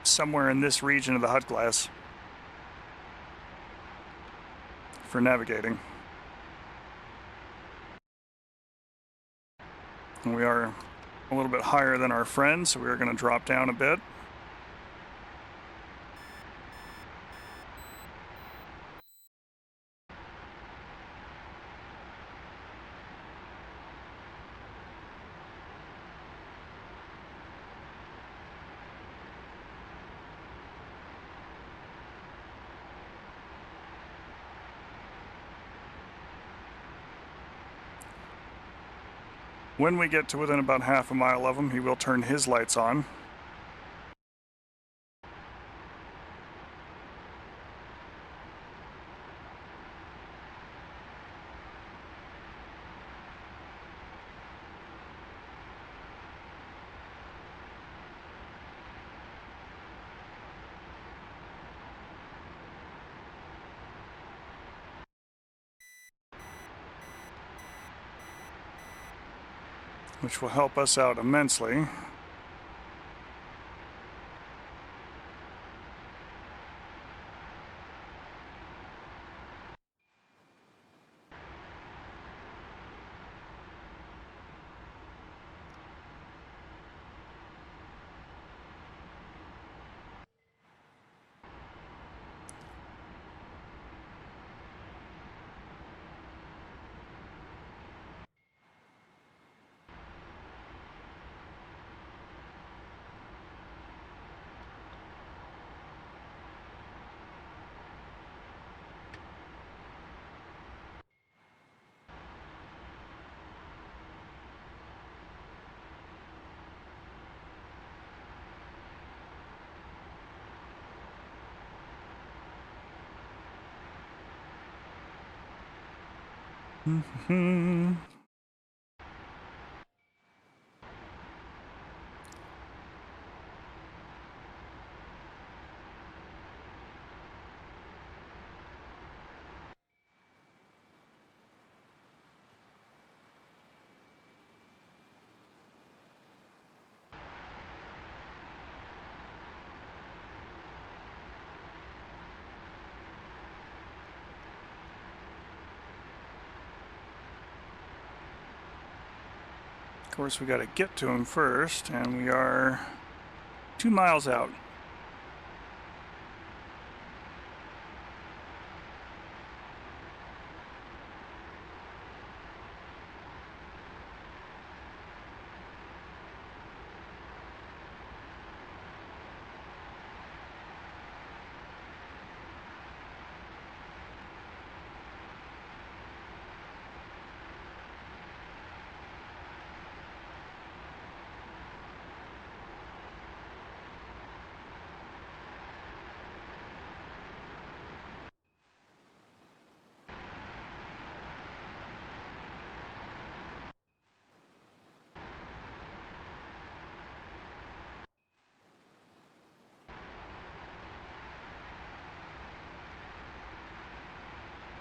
somewhere in this region of the HUD glass for navigating. And we are a little bit higher than our friends, so we are going to drop down a bit. When we get to within about half a mile of him, he will turn his lights on. Which will help us out immensely. Of course, we got to get to him first, and we are 2 miles out.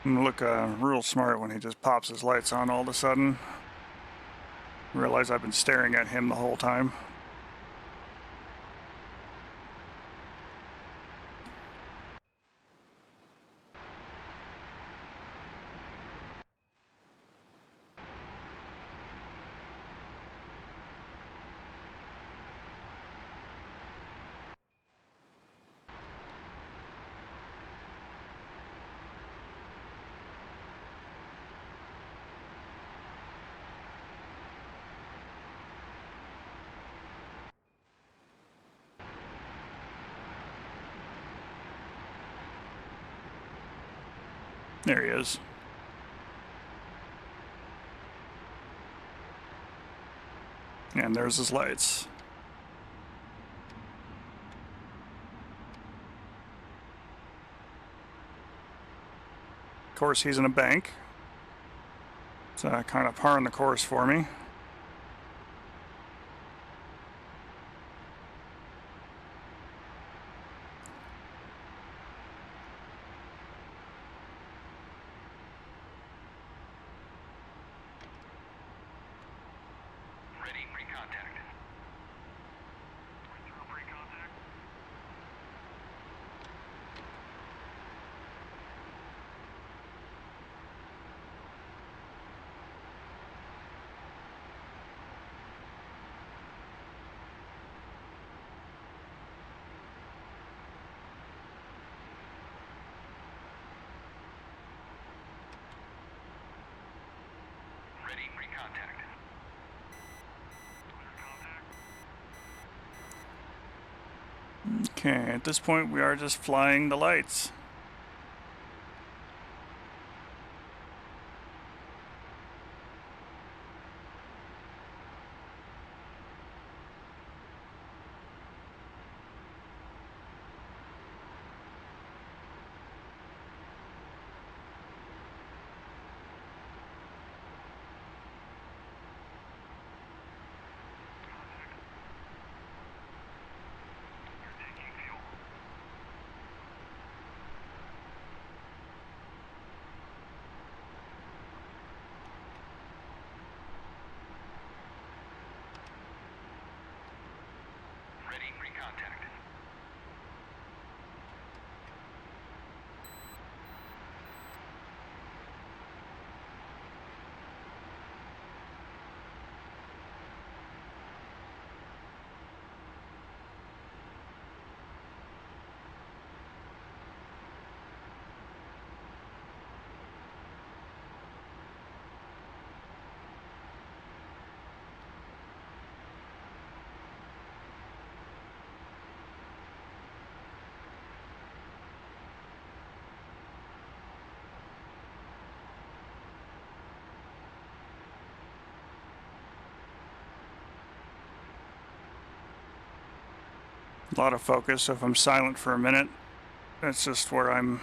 I'm gonna look real smart when he just pops his lights on all of a sudden. Realize I've been staring at him the whole time. There he is. And there's his lights. Of course, he's in a bank. It's kind of par on the course for me. Ready, pre-contact. Pre-contact. Ready, pre-contact. Okay, at this point we are just flying the lights. Ready, pre-contact. A lot of focus, so if I'm silent for a minute, that's just where I'm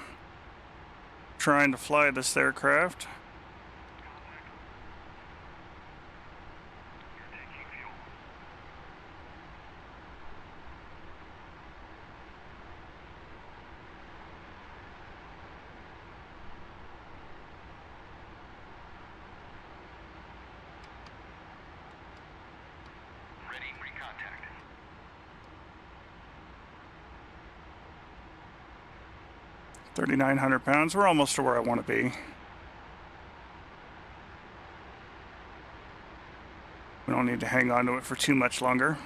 trying to fly this aircraft. Ready, pre-contact. 3,900 pounds. We're almost to where I want to be. We don't need to hang on to it for too much longer.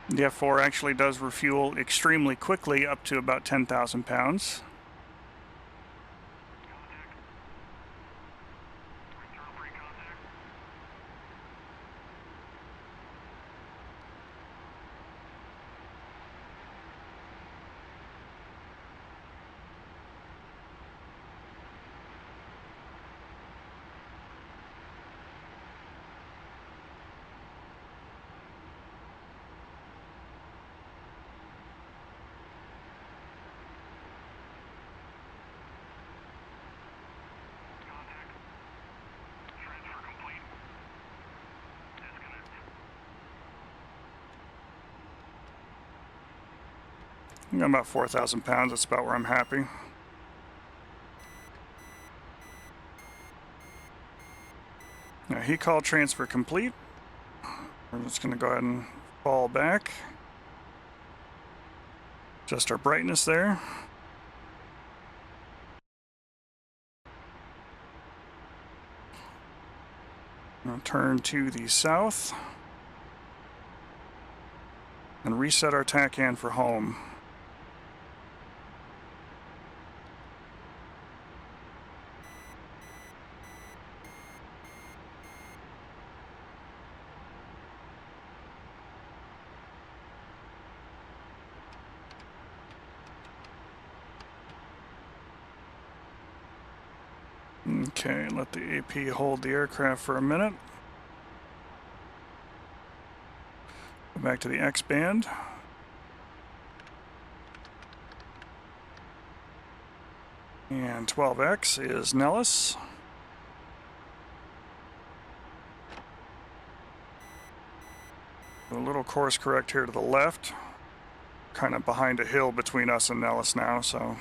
The F-4 actually does refuel extremely quickly, up to about 10,000 pounds. I'm about 4,000 pounds. That's about where I'm happy. Now, heat call transfer complete. We're just going to go ahead and fall back. Just our brightness there. I'll turn to the south and reset our TACAN for home. Okay, let the AP hold the aircraft for a minute. Go back to the X-band. And 12X is Nellis. A little course correct here to the left. Kind of behind a hill between us and Nellis now, so.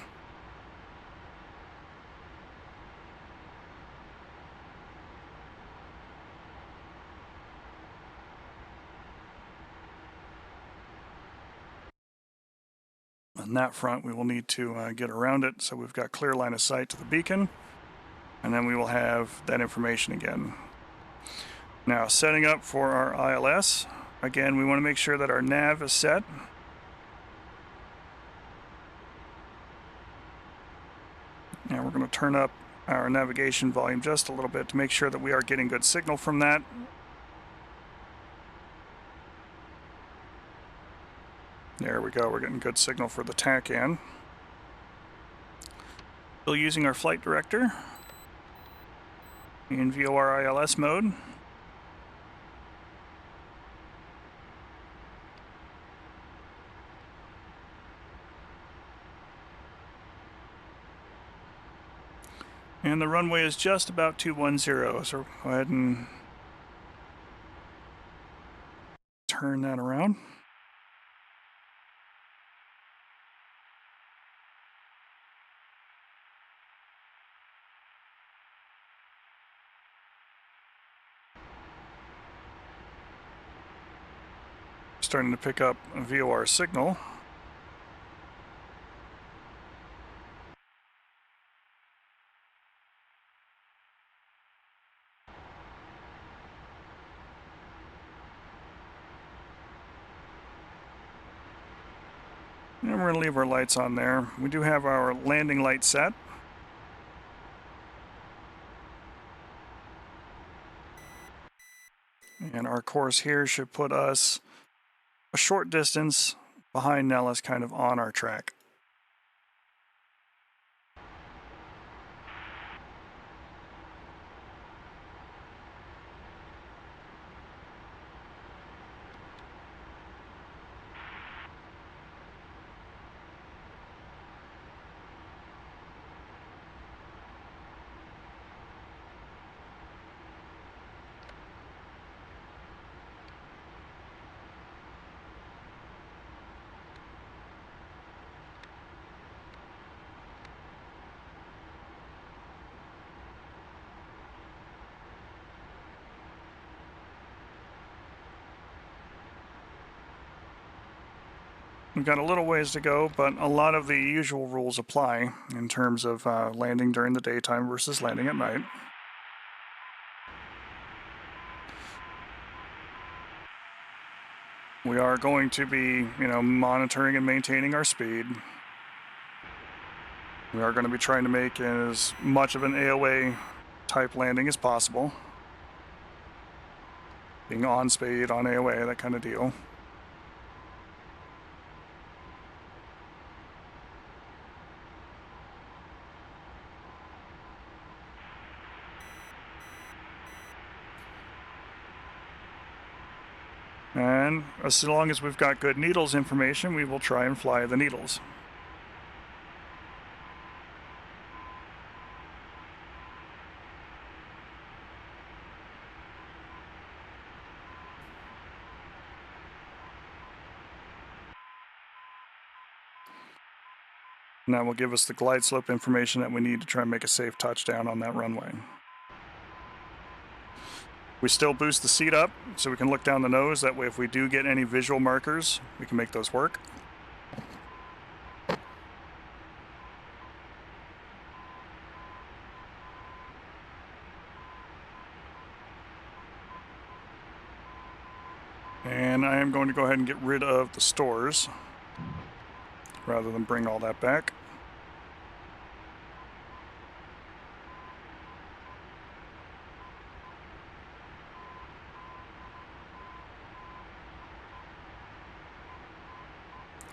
On that front, we will need to get around it, so we've got clear line of sight to the beacon, and then we will have that information again. Now, setting up for our ILS. Again, we want to make sure that our nav is set. And we're going to turn up our navigation volume just a little bit to make sure that we are getting good signal from that. There we go, we're getting good signal for the TACAN. Still using our flight director in VOR ILS mode. And the runway is just about 210, so go ahead and turn that around. Starting to pick up a VOR signal. And we're going to leave our lights on there. We do have our landing light set. And our course here should put us a short distance behind Nellis, kind of on our track. We've got a little ways to go, but a lot of the usual rules apply in terms of landing during the daytime versus landing at night. We are going to be, monitoring and maintaining our speed. We are going to be trying to make as much of an AOA type landing as possible. Being on speed, on AOA, that kind of deal. And as long as we've got good needles information, we will try and fly the needles. And that will give us the glide slope information that we need to try and make a safe touchdown on that runway. We still boost the seat up so we can look down the nose. That way if we do get any visual markers, we can make those work. And I am going to go ahead and get rid of the stores rather than bring all that back.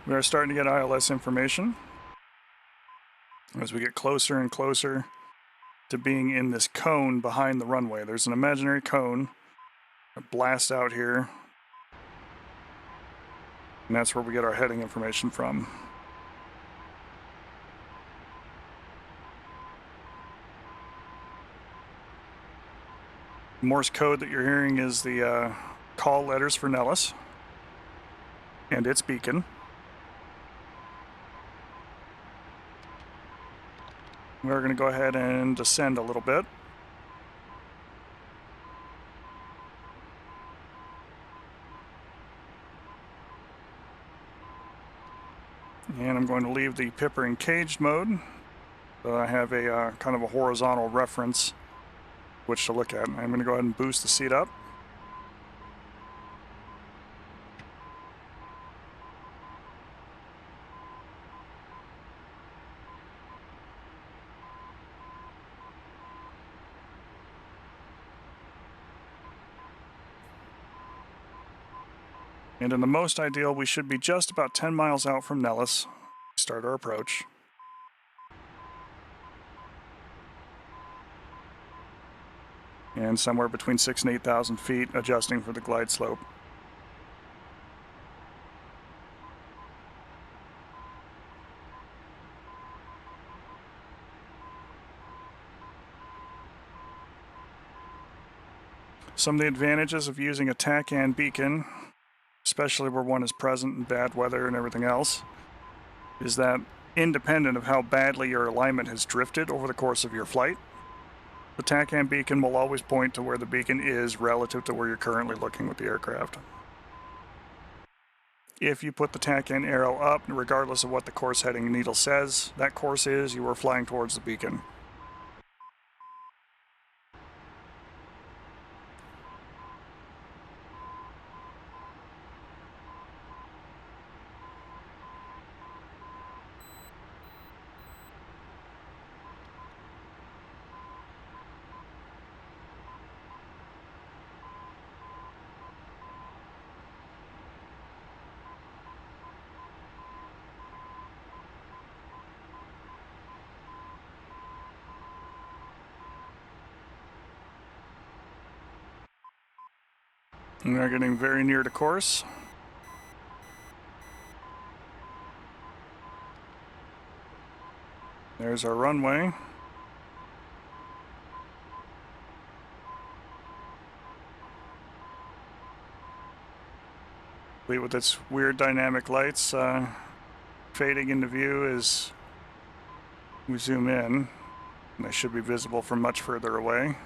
We are starting to get ILS information as we get closer and closer to being in this cone behind the runway. There's an imaginary cone that blasts out here, and that's where we get our heading information from. Morse code that you're hearing is the call letters for Nellis and its beacon. We're going to go ahead and descend a little bit. And I'm going to leave the Pipper in caged mode, so I have a kind of a horizontal reference which to look at. I'm going to go ahead and boost the seat up. And in the most ideal, we should be just about 10 miles out from Nellis. Start our approach. And somewhere between 6,000 and 8,000 feet, adjusting for the glide slope. Some of the advantages of using a TACAN beacon, especially where one is present in bad weather and everything else, is that independent of how badly your alignment has drifted over the course of your flight, the TACAN beacon will always point to where the beacon is relative to where you're currently looking with the aircraft. If you put the TACAN arrow up, regardless of what the course heading needle says, that course is you are flying towards the beacon. We are getting very near to course. There's our runway. With its weird dynamic lights fading into view as we zoom in. And they should be visible from much further away.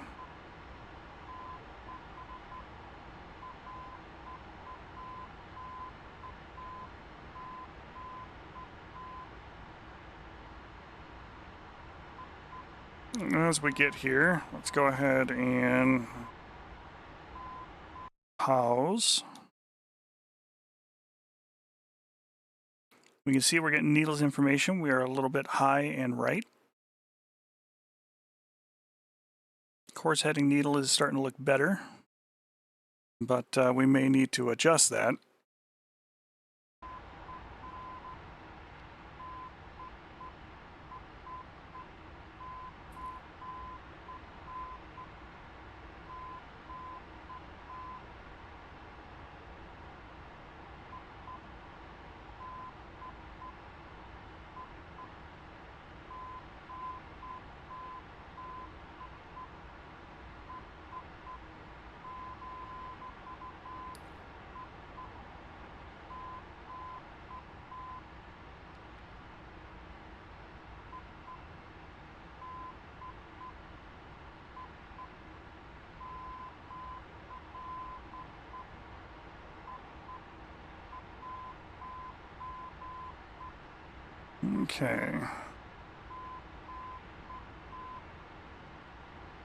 As we get here, let's go ahead and pause. We can see we're getting needles information. We are a little bit high and right. Course heading needle is starting to look better, but we may need to adjust that. Okay.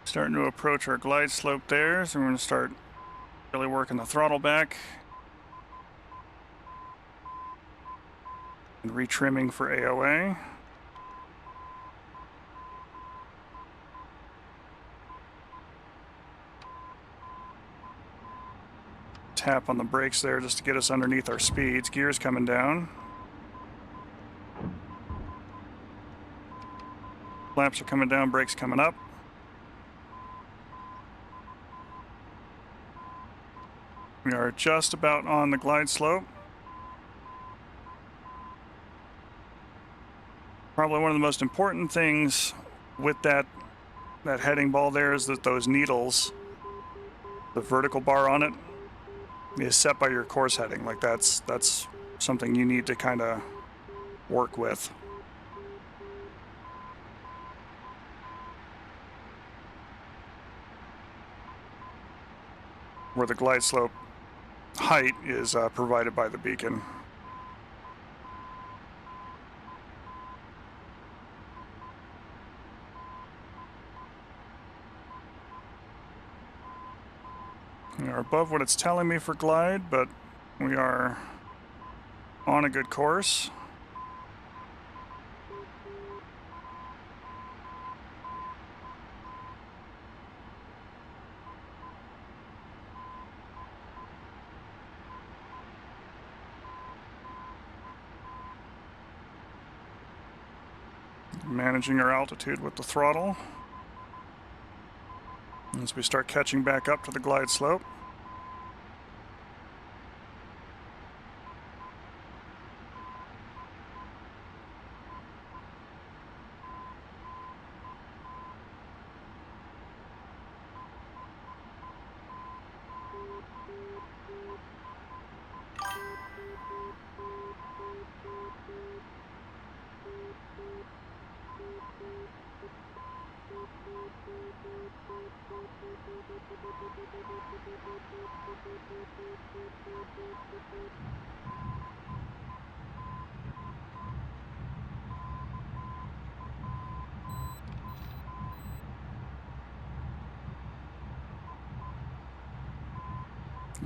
Starting to approach our glide slope there, so we're going to start really working the throttle back and retrimming for AOA. Tap on the brakes there just to get us underneath our speeds. Gears coming down. Flaps are coming down, brakes coming up. We are just about on the glide slope. Probably one of the most important things with that heading ball there is that those needles the vertical bar on it is set by your course heading. Like that's something you need to kind of work with. Where the glide slope height is provided by the beacon. We are above what it's telling me for glide, but we are on a good course. Managing our altitude with the throttle as we start catching back up to the glide slope.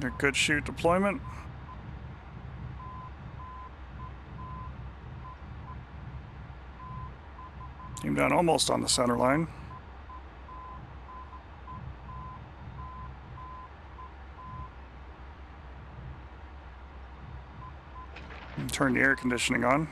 A good chute deployment. Came down almost on the center line. And turn the air conditioning on.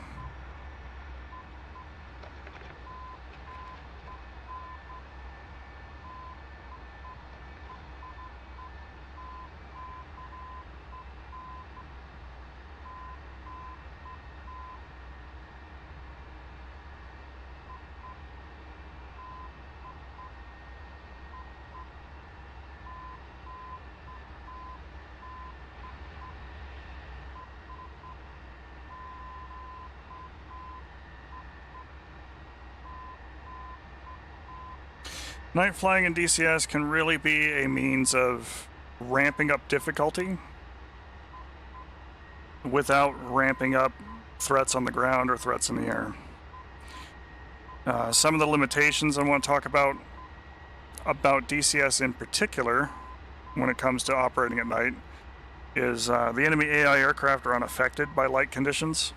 Night flying in DCS can really be a means of ramping up difficulty without ramping up threats on the ground or threats in the air. Some of the limitations I want to talk about DCS in particular when it comes to operating at night is the enemy AI aircraft are unaffected by light conditions.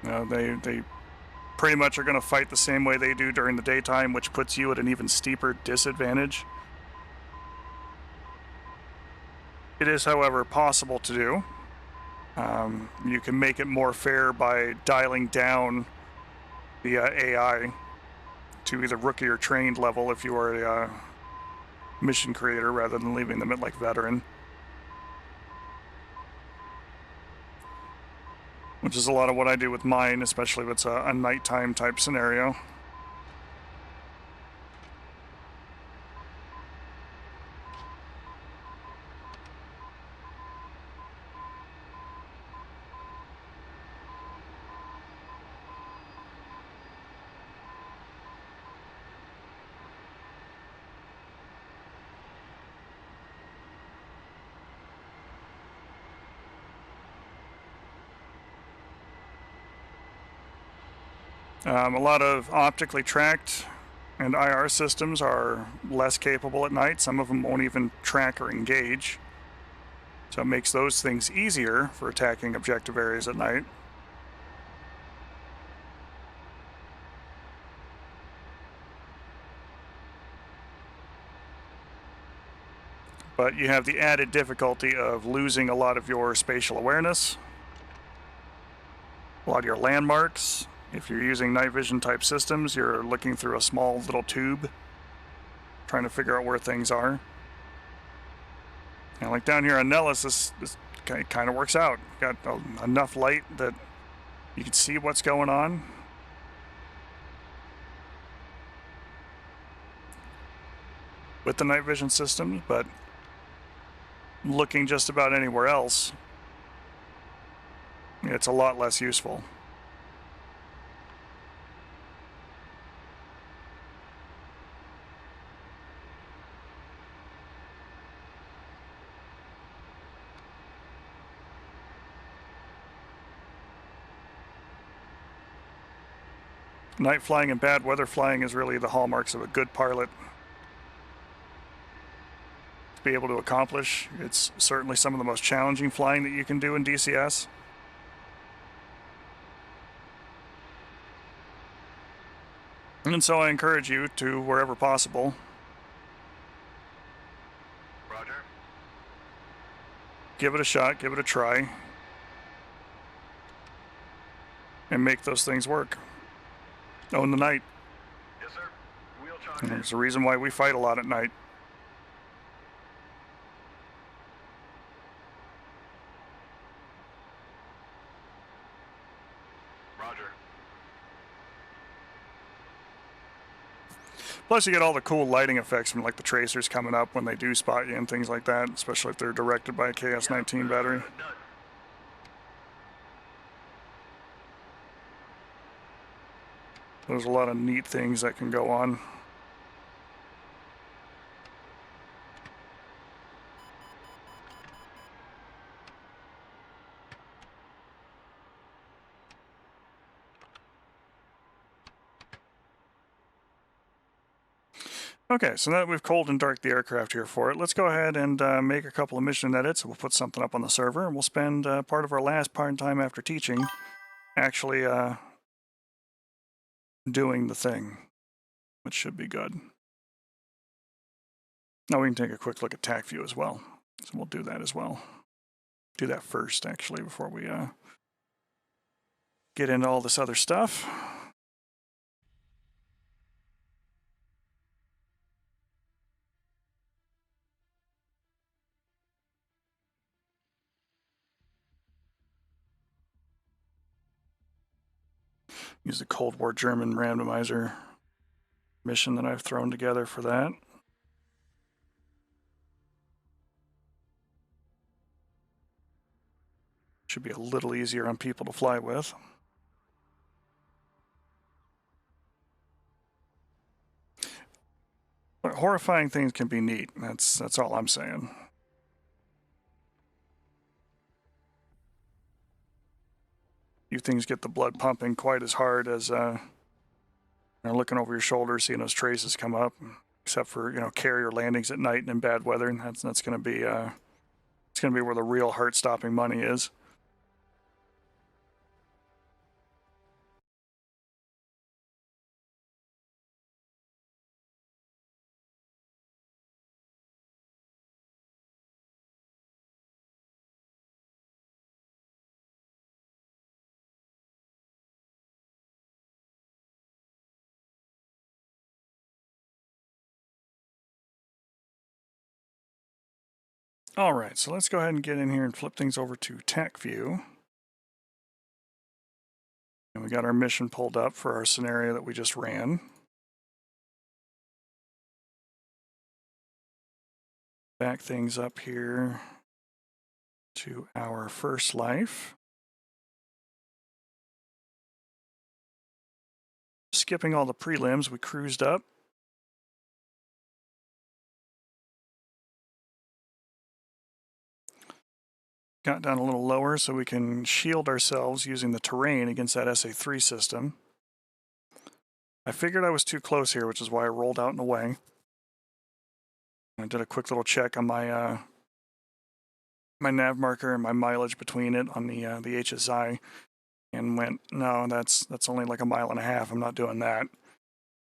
They pretty much are going to fight the same way they do during the daytime, which puts you at an even steeper disadvantage. It is, however, possible to do. You can make it more fair by dialing down the AI to either rookie or trained level if you are a mission creator rather than leaving them at like veteran. Which is a lot of what I do with mine, especially if it's a nighttime type scenario. A lot of optically tracked and IR systems are less capable at night. Some of them won't even track or engage. So it makes those things easier for attacking objective areas at night. But you have the added difficulty of losing a lot of your spatial awareness, a lot of your landmarks. If you're using night vision type systems, you're looking through a small little tube, trying to figure out where things are. And like down here on Nellis, this kind of works out. Got enough light that you can see what's going on. with the night vision system, but looking just about anywhere else, it's a lot less useful. Night flying and bad weather flying is really the hallmarks of a good pilot to be able to accomplish. It's certainly some of the most challenging flying that you can do in DCS. And so I encourage you to, wherever possible, Roger. give it a shot, give it a try, and make those things work. Own the night. Yes, sir. Wheel chalks And in. there's a reason why we fight a lot at night. Roger. Plus, you get all the cool lighting effects from like the tracers coming up when they do spot you and things like that, especially if they're directed by a KS-19 battery. Done. There's a lot of neat things that can go on. Okay, so now that we've cold and darked the aircraft here for it, let's go ahead and make a couple of mission edits. We'll put something up on the server, and we'll spend part of our last part time after teaching actually doing the thing, which should be good. Now we can take a quick look at TAC view as well. So we'll do that as well. Do that first, actually, before we get into all this other stuff. Use the Cold War German randomizer mission that I've thrown together for that. Should be a little easier on people to fly with. But horrifying things can be neat. That's all I'm saying. You things get the blood pumping quite as hard as looking over your shoulder, seeing those traces come up. Except for carrier landings at night and in bad weather, and that's going to be it's going to be where the real heart-stopping money is. All right, so let's go ahead and get in here and flip things over to TAC view. And we got our mission pulled up for our scenario that we just ran. Back things up here to our first life. Skipping all the prelims, we cruised up. Got down a little lower so we can shield ourselves using the terrain against that SA-3 system. I figured I was too close here, which is why I rolled out and away. I did a quick little check on my my nav marker and my mileage between it on the HSI, and went, no, that's only like 1.5 miles. I'm not doing that.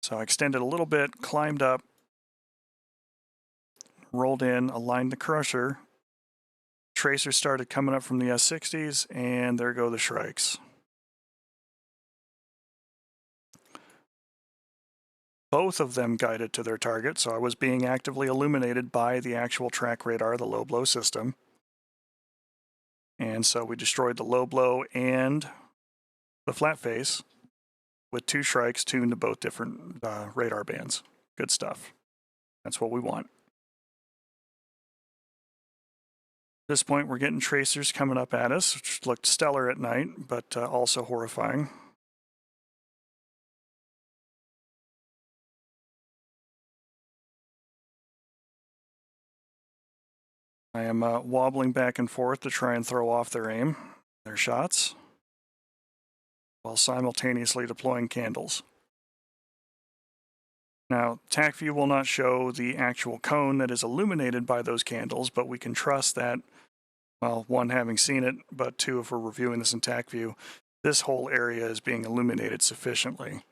So I extended a little bit, climbed up, rolled in, aligned the crusher. Tracers started coming up from the S-60s, and there go the Shrikes. Both of them guided to their target, so I was being actively illuminated by the actual track radar, the low blow system. And so we destroyed the low blow and the flat face with 2 Shrikes tuned to both different radar bands. Good stuff. That's what we want. At this point, we're getting tracers coming up at us, which looked stellar at night, but also horrifying. I am wobbling back and forth to try and throw off their aim, their shots, while simultaneously deploying candles. Now, TAC view will not show the actual cone that is illuminated by those candles, but we can trust that, well, one, having seen it, but two, if we're reviewing this in TAC view, this whole area is being illuminated sufficiently.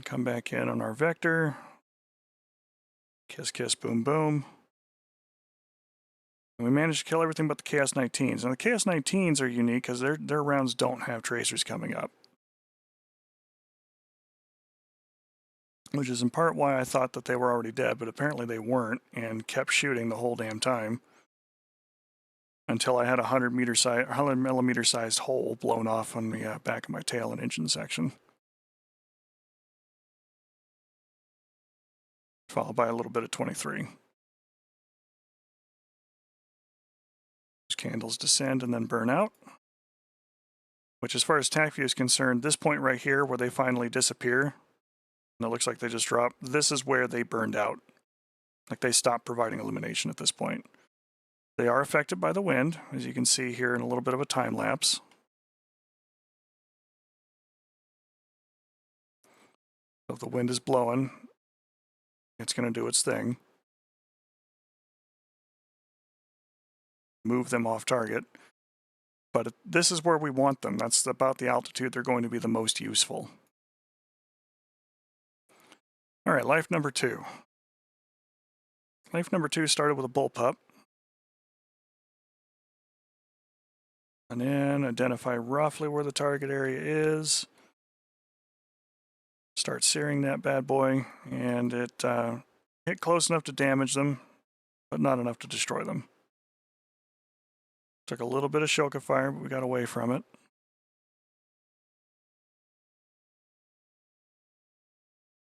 Come back in on our vector. Kiss, kiss, boom, boom. And we managed to kill everything but the KS-19s. And the KS-19s are unique because their rounds don't have tracers coming up. Which is in part why I thought that they were already dead, but apparently they weren't, and kept shooting the whole damn time. Until I had a 100 millimeter sized hole blown off on the back of my tail and engine section. Followed by a little bit of 23. Those candles descend and then burn out. Which, as far as TAC view is concerned, this point right here where they finally disappear, and it looks like they just dropped, this is where they burned out. Like they stopped providing illumination at this point. They are affected by the wind, as you can see here in a little bit of a time lapse. So if the wind is blowing, it's going to do its thing. Move them off target. But this is where we want them. That's about the altitude they're going to be the most useful. All right, life number 2. Life number 2 started with a bullpup. And then identify roughly where the target area is. Start searing that bad boy, and it hit close enough to damage them, but not enough to destroy them. Took a little bit of Shoka fire, but we got away from it.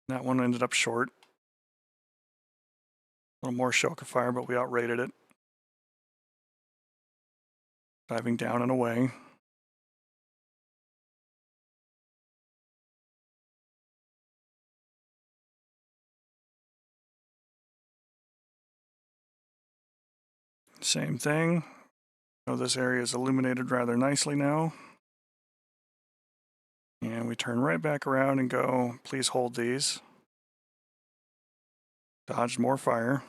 That one ended up short. A little more Shoka fire, but we outrated it. Diving down and away. Same thing. So this area is illuminated rather nicely now. And we turn right back around and go, please hold these. Dodged more fire.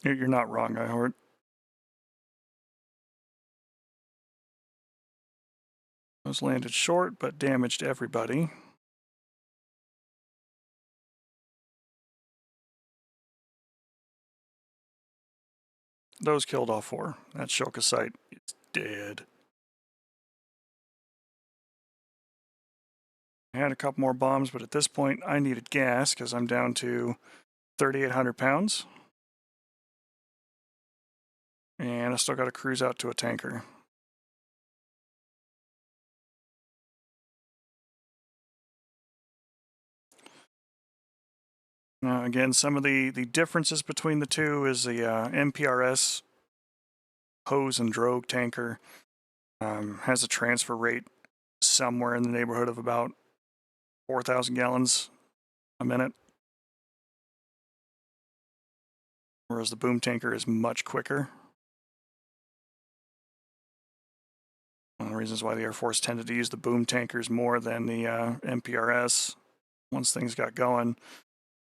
You're not wrong, I heard. Those landed short, but damaged everybody. Those killed all 4. That Shoka site is dead. I had a couple more bombs, but at this point I needed gas because I'm down to 3,800 pounds. And I still got to cruise out to a tanker. Now again, some of the differences between the two is the MPRS hose and drogue tanker has a transfer rate somewhere in the neighborhood of about 4,000 gallons a minute. Whereas the boom tanker is much quicker. One of the reasons why the Air Force tended to use the boom tankers more than the MPRS once things got going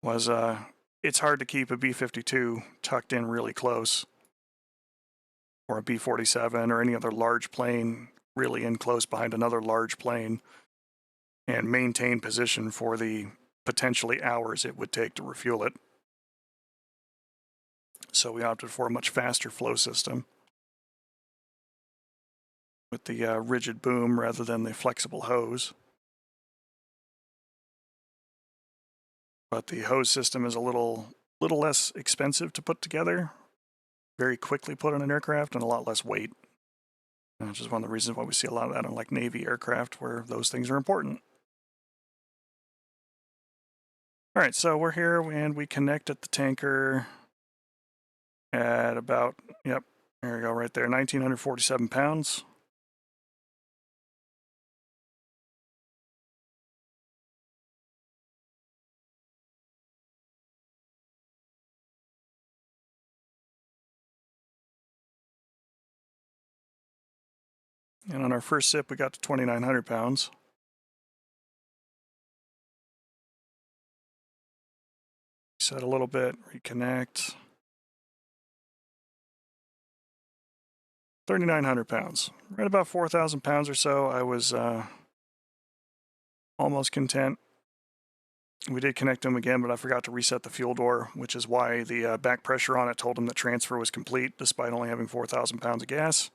was it's hard to keep a B-52 tucked in really close, or a B-47 or any other large plane really in close behind another large plane and maintain position for the potentially hours it would take to refuel it. So we opted for a much faster flow system, with the rigid boom rather than the flexible hose. But the hose system is a little less expensive to put together, very quickly put on an aircraft, and a lot less weight. Which is one of the reasons why we see a lot of that on like Navy aircraft where those things are important. All right, so we're here and we connect at the tanker at about, yep, there we go, right there, 1,947 pounds. And on our first sip, we got to 2,900 pounds. Set a little bit, reconnect. 3,900 pounds. Right about 4,000 pounds or so, I was almost content. We did connect them again, but I forgot to reset the fuel door, which is why the back pressure on it told him that transfer was complete, despite only having 4,000 pounds of gas.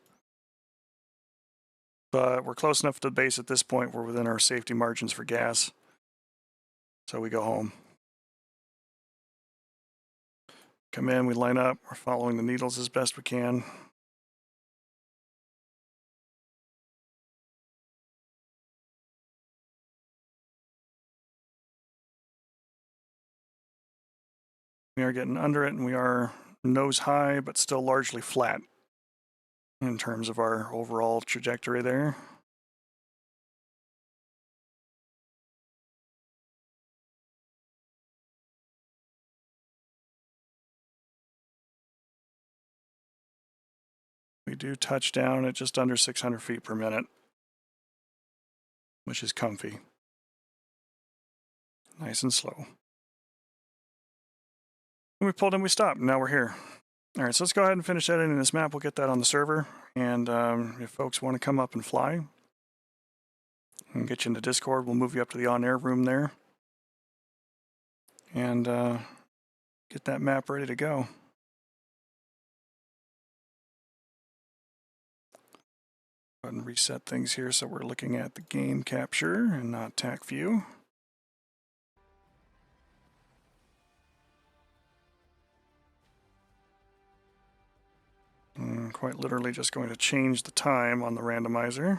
But we're close enough to the base at this point. We're within our safety margins for gas. So we go home. Come in, we line up. We're following the needles as best we can. We are getting under it, and we are nose high, but still largely flat in terms of our overall trajectory there. We do touch down at just under 600 feet per minute, which is comfy. Nice and slow. And we pulled in, we stopped, and now we're here. All right, so let's go ahead and finish editing this map. We'll get that on the server. And if folks want to come up and fly, and get you into Discord, we'll move you up to the on-air room there. And get that map ready to go. Go ahead and reset things here so we're looking at the game capture and not TAC view. I'm quite literally just going to change the time on the randomizer.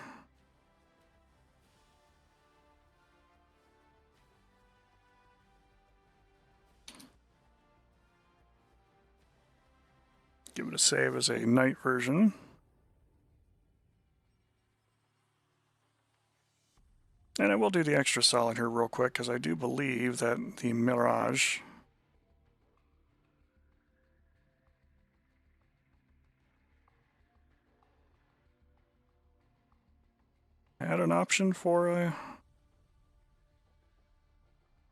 Give it a save as a night version. And I will do the extra solid here real quick because I do believe that the Mirage had an option for a...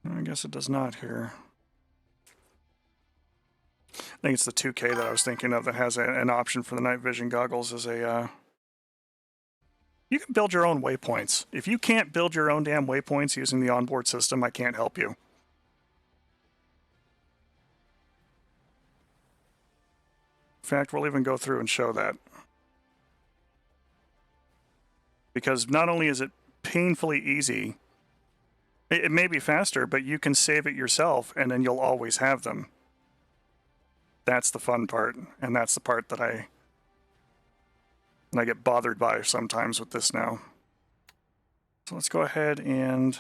I guess it does not here. I think it's the 2K that I was thinking of that has an option for the night vision goggles as a... You can build your own waypoints. If you can't build your own damn waypoints using the onboard system, I can't help you. In fact, we'll even go through and show that. Because not only is it painfully easy, it may be faster, but you can save it yourself and then you'll always have them. That's the fun part, and that's the part that I get bothered by sometimes with this now. So let's go ahead and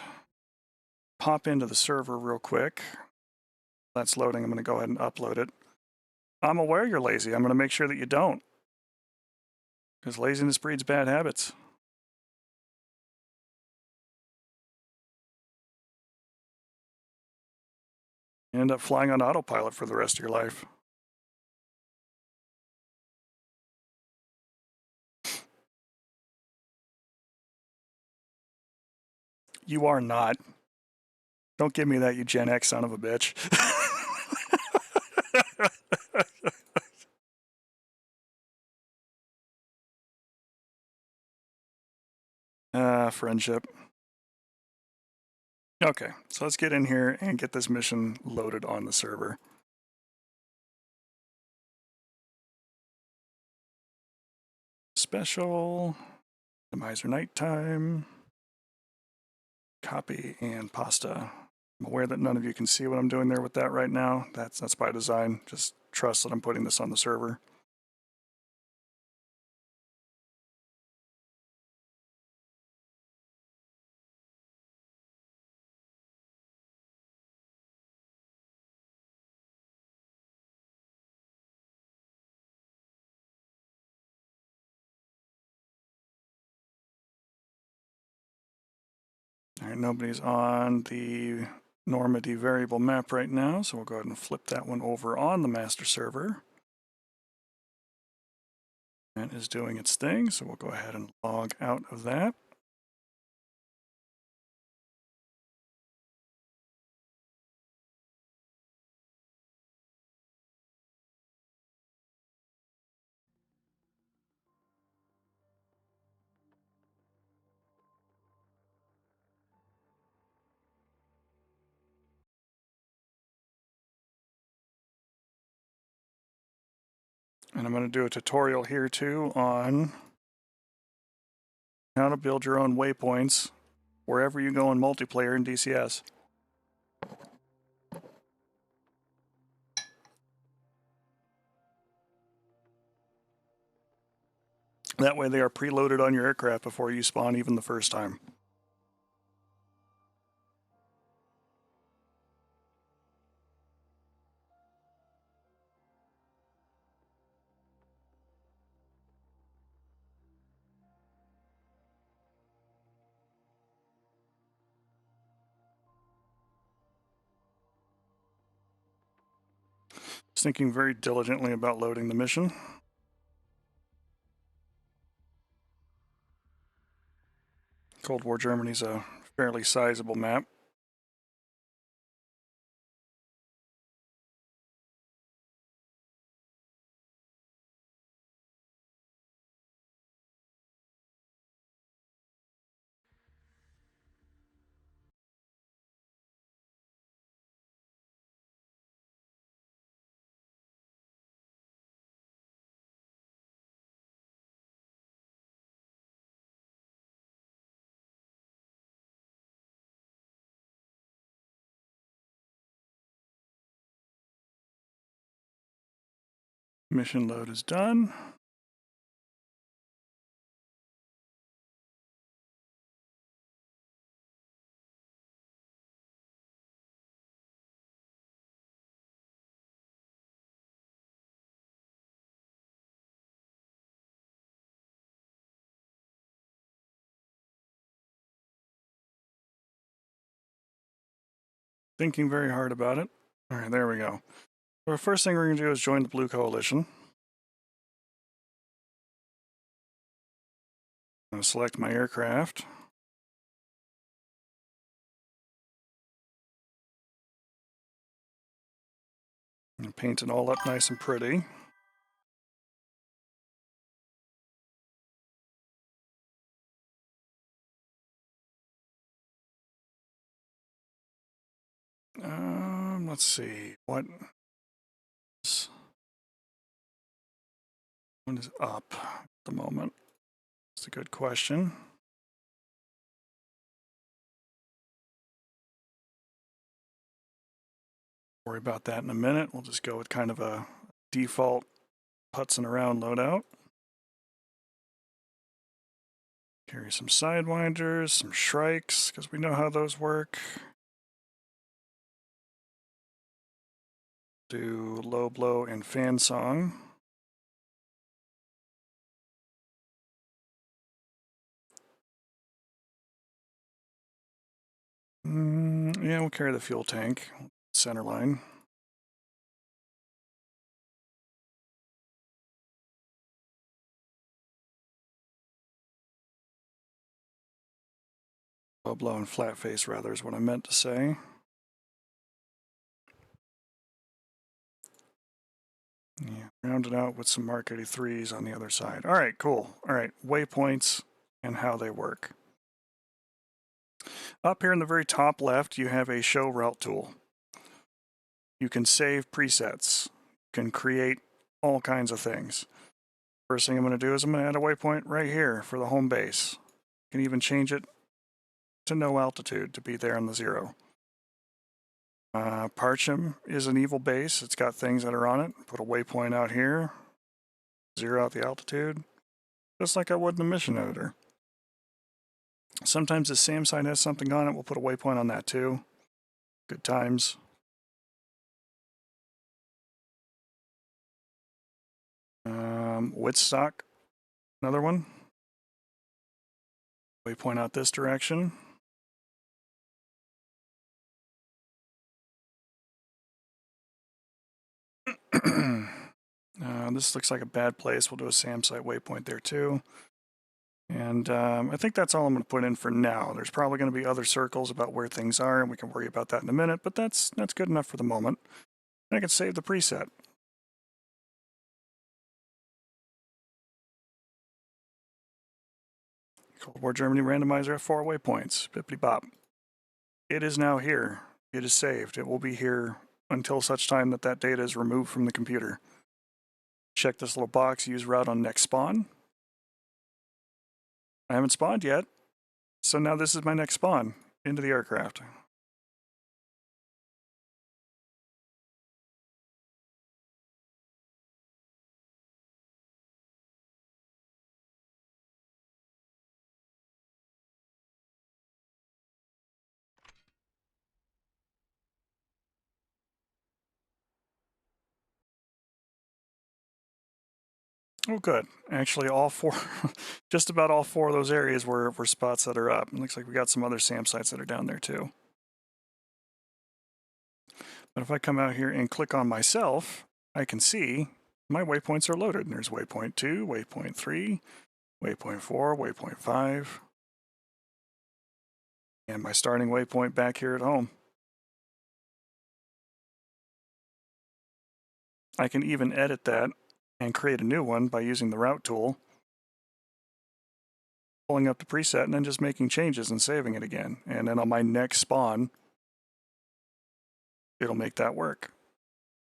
pop into the server real quick. That's loading. I'm going to go ahead and upload it. I'm aware you're lazy. I'm going to make sure that you don't. Because laziness breeds bad habits. You end up flying on autopilot for the rest of your life. You are not. Don't give me that, you Gen X son of a bitch. Friendship. Okay, so let's get in here and get this mission loaded on the server. Special. Optimizer nighttime. Copy and pasta. I'm aware that none of you can see what I'm doing there with that right now. That's by design. Just trust that I'm putting this on the server. All right, nobody's on the Normandy variable map right now, so we'll go ahead and flip that one over on the master server. That is doing its thing, so we'll go ahead and log out of that. And I'm going to do a tutorial here too on how to build your own waypoints wherever you go in multiplayer in DCS. That way they are preloaded on your aircraft before you spawn even the first time. Just thinking very diligently about loading the mission. Cold War Germany's a fairly sizable map. Mission load is done. Thinking very hard about it. All right, there we go. So the first thing we're going to do is join the Blue Coalition. I'm going to select my aircraft. And paint it all up nice and pretty. Let's see, what is up at the moment? That's a good question. Worry about that in a minute. We'll just go with kind of a default putzing around loadout. Carry some sidewinders, some shrikes, because we know how those work. Do low blow and fan song. Yeah, we'll carry the fuel tank, center line. Low blow and flat face, rather, is what I meant to say. Yeah, round it out with some Mark 83s on the other side. All right, cool. All right, waypoints and how they work. Up here in the very top left, you have a show route tool. You can save presets. You can create all kinds of things. First thing I'm going to do is I'm going to add a waypoint right here for the home base. You can even change it to no altitude to be there on the 0. Pilum is an evil base. It's got things that are on it. Put a waypoint out here, 0 out the altitude, just like I would in the mission editor. Sometimes the SAM site has something on it. We'll put a waypoint on that too. Good times. Woodstock, another one. Waypoint out this direction. This looks like a bad place. We'll do a SAM site waypoint there too. And I think that's all I'm going to put in for now. There's probably going to be other circles about where things are, and we can worry about that in a minute, but that's good enough for the moment. And I can save the preset. Cold War Germany randomizer F-4 waypoints. Bippity bop. It is now here. It is saved. It will be here until such time that that data is removed from the computer. Check this little box, use route on next spawn. I haven't spawned yet, so now this is my next spawn into the aircraft. Oh, good. Actually, all 4, just about all 4 of those areas were spots that are up. It looks like we got some other SAM sites that are down there too. But if I come out here and click on myself, I can see my waypoints are loaded. And there's waypoint 2, waypoint 3, waypoint 4, waypoint 5, and my starting waypoint back here at home. I can even edit that and create a new one by using the route tool, pulling up the preset and then just making changes and saving it again. And then on my next spawn, it'll make that work.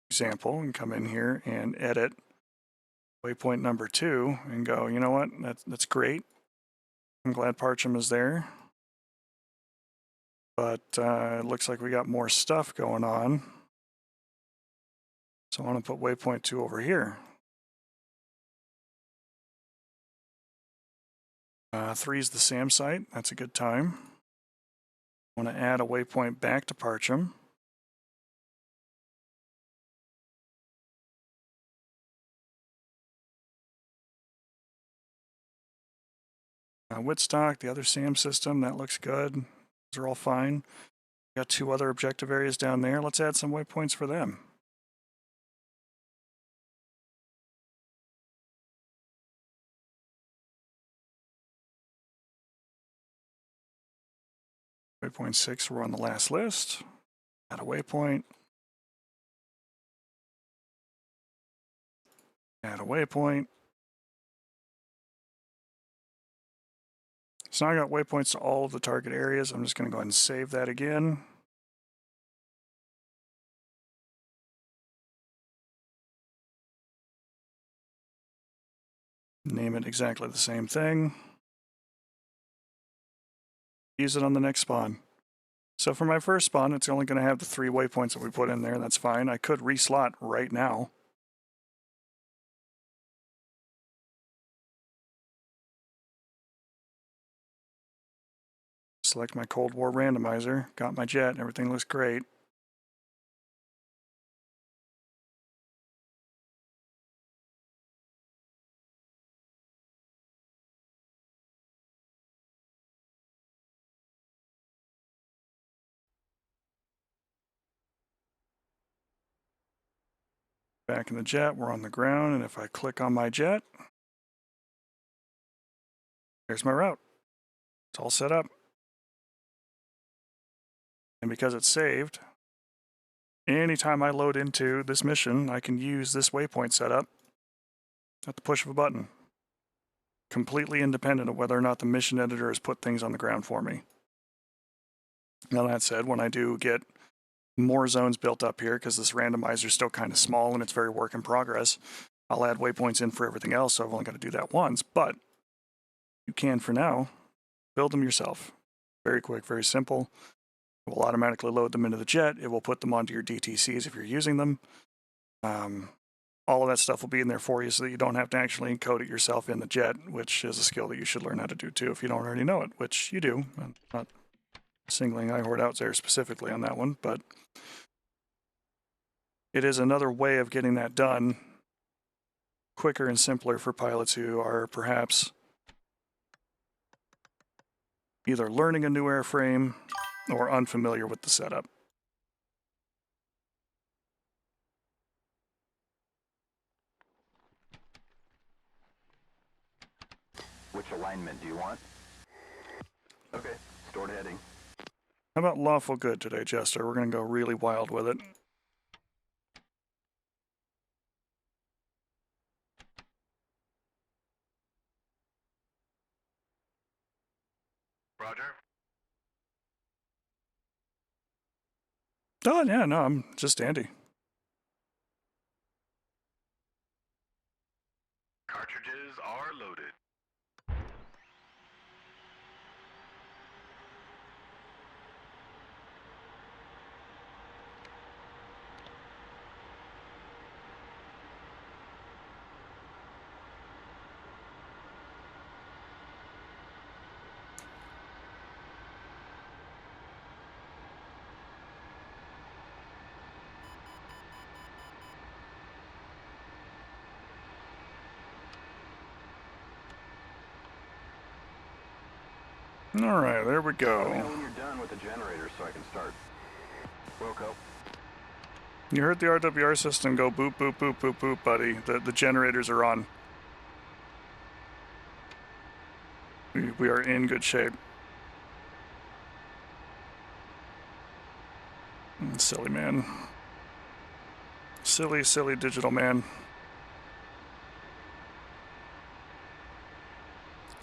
Example, and come in here and edit waypoint number 2 and go, you know what, that's great. I'm glad Pilum is there. But it looks like we got more stuff going on. So I want to put waypoint 2 over here. 3 is the SAM site. That's a good time. I want to add a waypoint back to Pilum. Woodstock, the other SAM system, that looks good. Those are all fine. Got 2 other objective areas down there. Let's add some waypoints for them. Waypoint 6, we're on the last list. Add a waypoint. Add a waypoint. So now I got waypoints to all of the target areas. I'm just going to go ahead and save that again. Name it exactly the same thing. Use it on the next spawn. So for my first spawn, it's only going to have the 3 waypoints that we put in there. That's fine. I could reslot right now. Select my Cold War randomizer. Got my jet. Everything looks great. Back in the jet, we're on the ground, and if I click on my jet, there's my route. It's all set up. And because it's saved, anytime I load into this mission, I can use this waypoint setup at the push of a button. Completely independent of whether or not the mission editor has put things on the ground for me. Now that said, when I do get more zones built up here, because this randomizer is still kind of small and it's very work in progress, I'll add waypoints in for everything else, so I've only got to do that once, but you can, for now, build them yourself. Very quick, very simple. It will automatically load them into the jet. It will put them onto your DTCs if you're using them. All of that stuff will be in there for you so that you don't have to actually encode it yourself in the jet, which is a skill that you should learn how to do too if you don't already know it, which you do. I'm not singling iHorde out there specifically on that one, but it is another way of getting that done quicker and simpler for pilots who are perhaps either learning a new airframe or unfamiliar with the setup. Which alignment do you want? Okay, stored heading. How about lawful good today, Jester? We're going to go really wild with it. Roger. Oh, yeah, no, I'm just Andy. Cartridges are loaded. All right, there we Let me know go. when you're done with the generator so I can start. Wilco. You heard the RWR system go boop, boop, boop, boop, boop, buddy. The generators are on. We are in good shape. Silly man. Silly, silly digital man.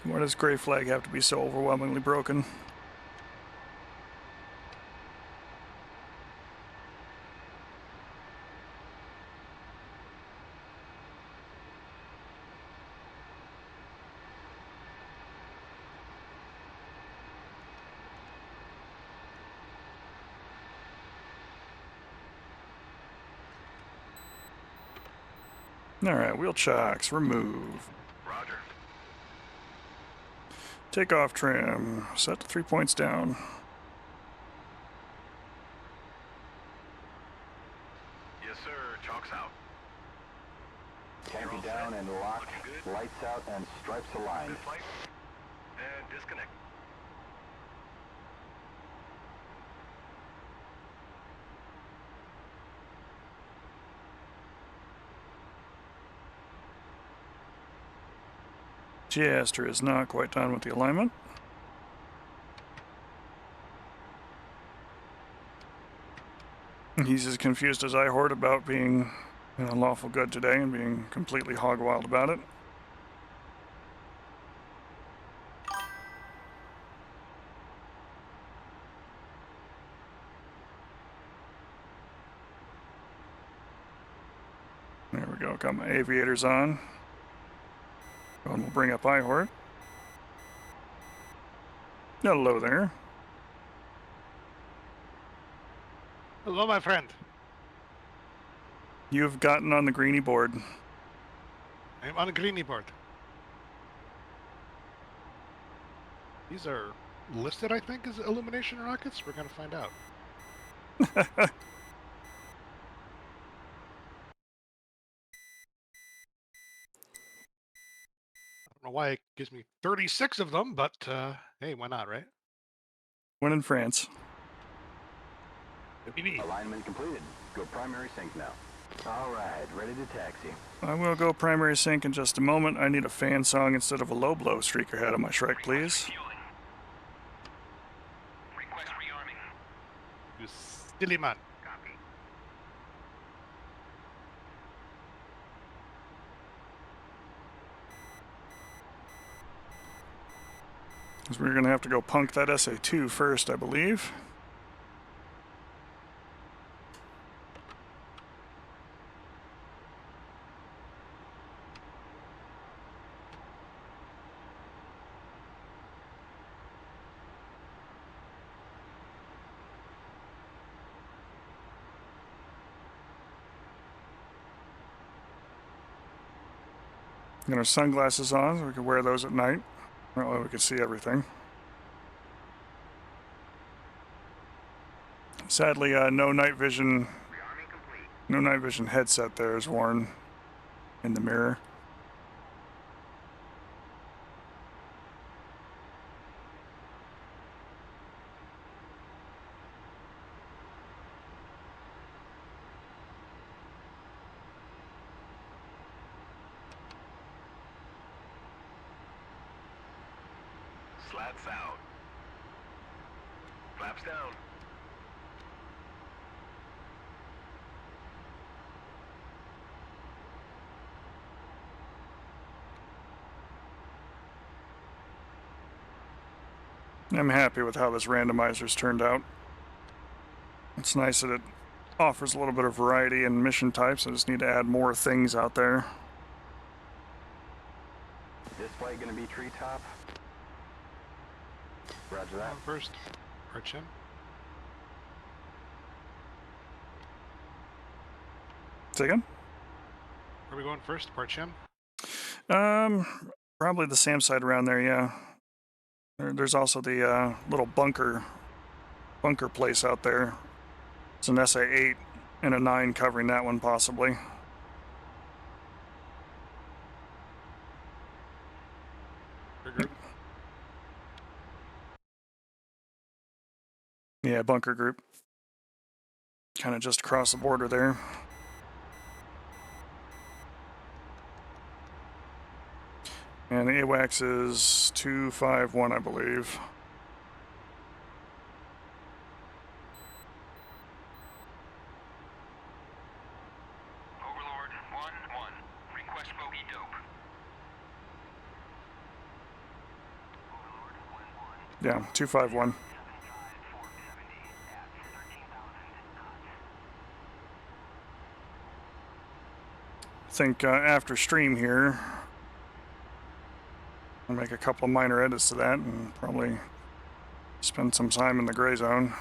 Why does Gray Flag have to be so overwhelmingly broken? Alright, wheel chocks, remove. Roger. Takeoff trim, set to 3 points down. Yes, sir. Chalk's out. Canopy down and locked. Lights out and stripes aligned. Good flight. And disconnect. Jester is not quite done with the alignment. He's as confused as iHorde about being lawful good today and being completely hog wild about it. There we go, got my aviators on. And we'll bring up iHorde. Hello there. Hello, my friend. You've gotten on the greenie board. I'm on a greenie board. These are listed, I think, as illumination rockets. We're going to find out. I don't know why it gives me 36 of them, but hey, why not, right? When in France. Alignment completed. Go primary sync now. All right, ready to taxi. I will go primary sync in just a moment. I need a fan song instead of a low blow streaker head on my Shrek, please. Request rearming. You silly man. Copy. Because we're going to have to go punk that SA2 first, I believe. Got our sunglasses on, so we can wear those at night. That way we can see everything. Sadly, no night vision headset there is worn in the mirror. Slats out. Flaps down. I'm happy with how this randomizer's turned out. It's nice that it offers a little bit of variety in mission types. I just need to add more things out there. Display gonna be treetop. Roger that. On first. Archin. Say again? Are we going first, Parchim? Probably the SAM site around there, yeah. There's also the little bunker place out there. It's an SA-8 and a 9 covering that one, possibly. Group. Yeah, bunker group. Kind of just across the border there. And the AWACS is 251, I believe. Overlord 1-1. Request bogey dope. Overlord 1-1. Yeah, 251. I think after stream here, I'll make a couple of minor edits to that and probably spend some time in the gray zone.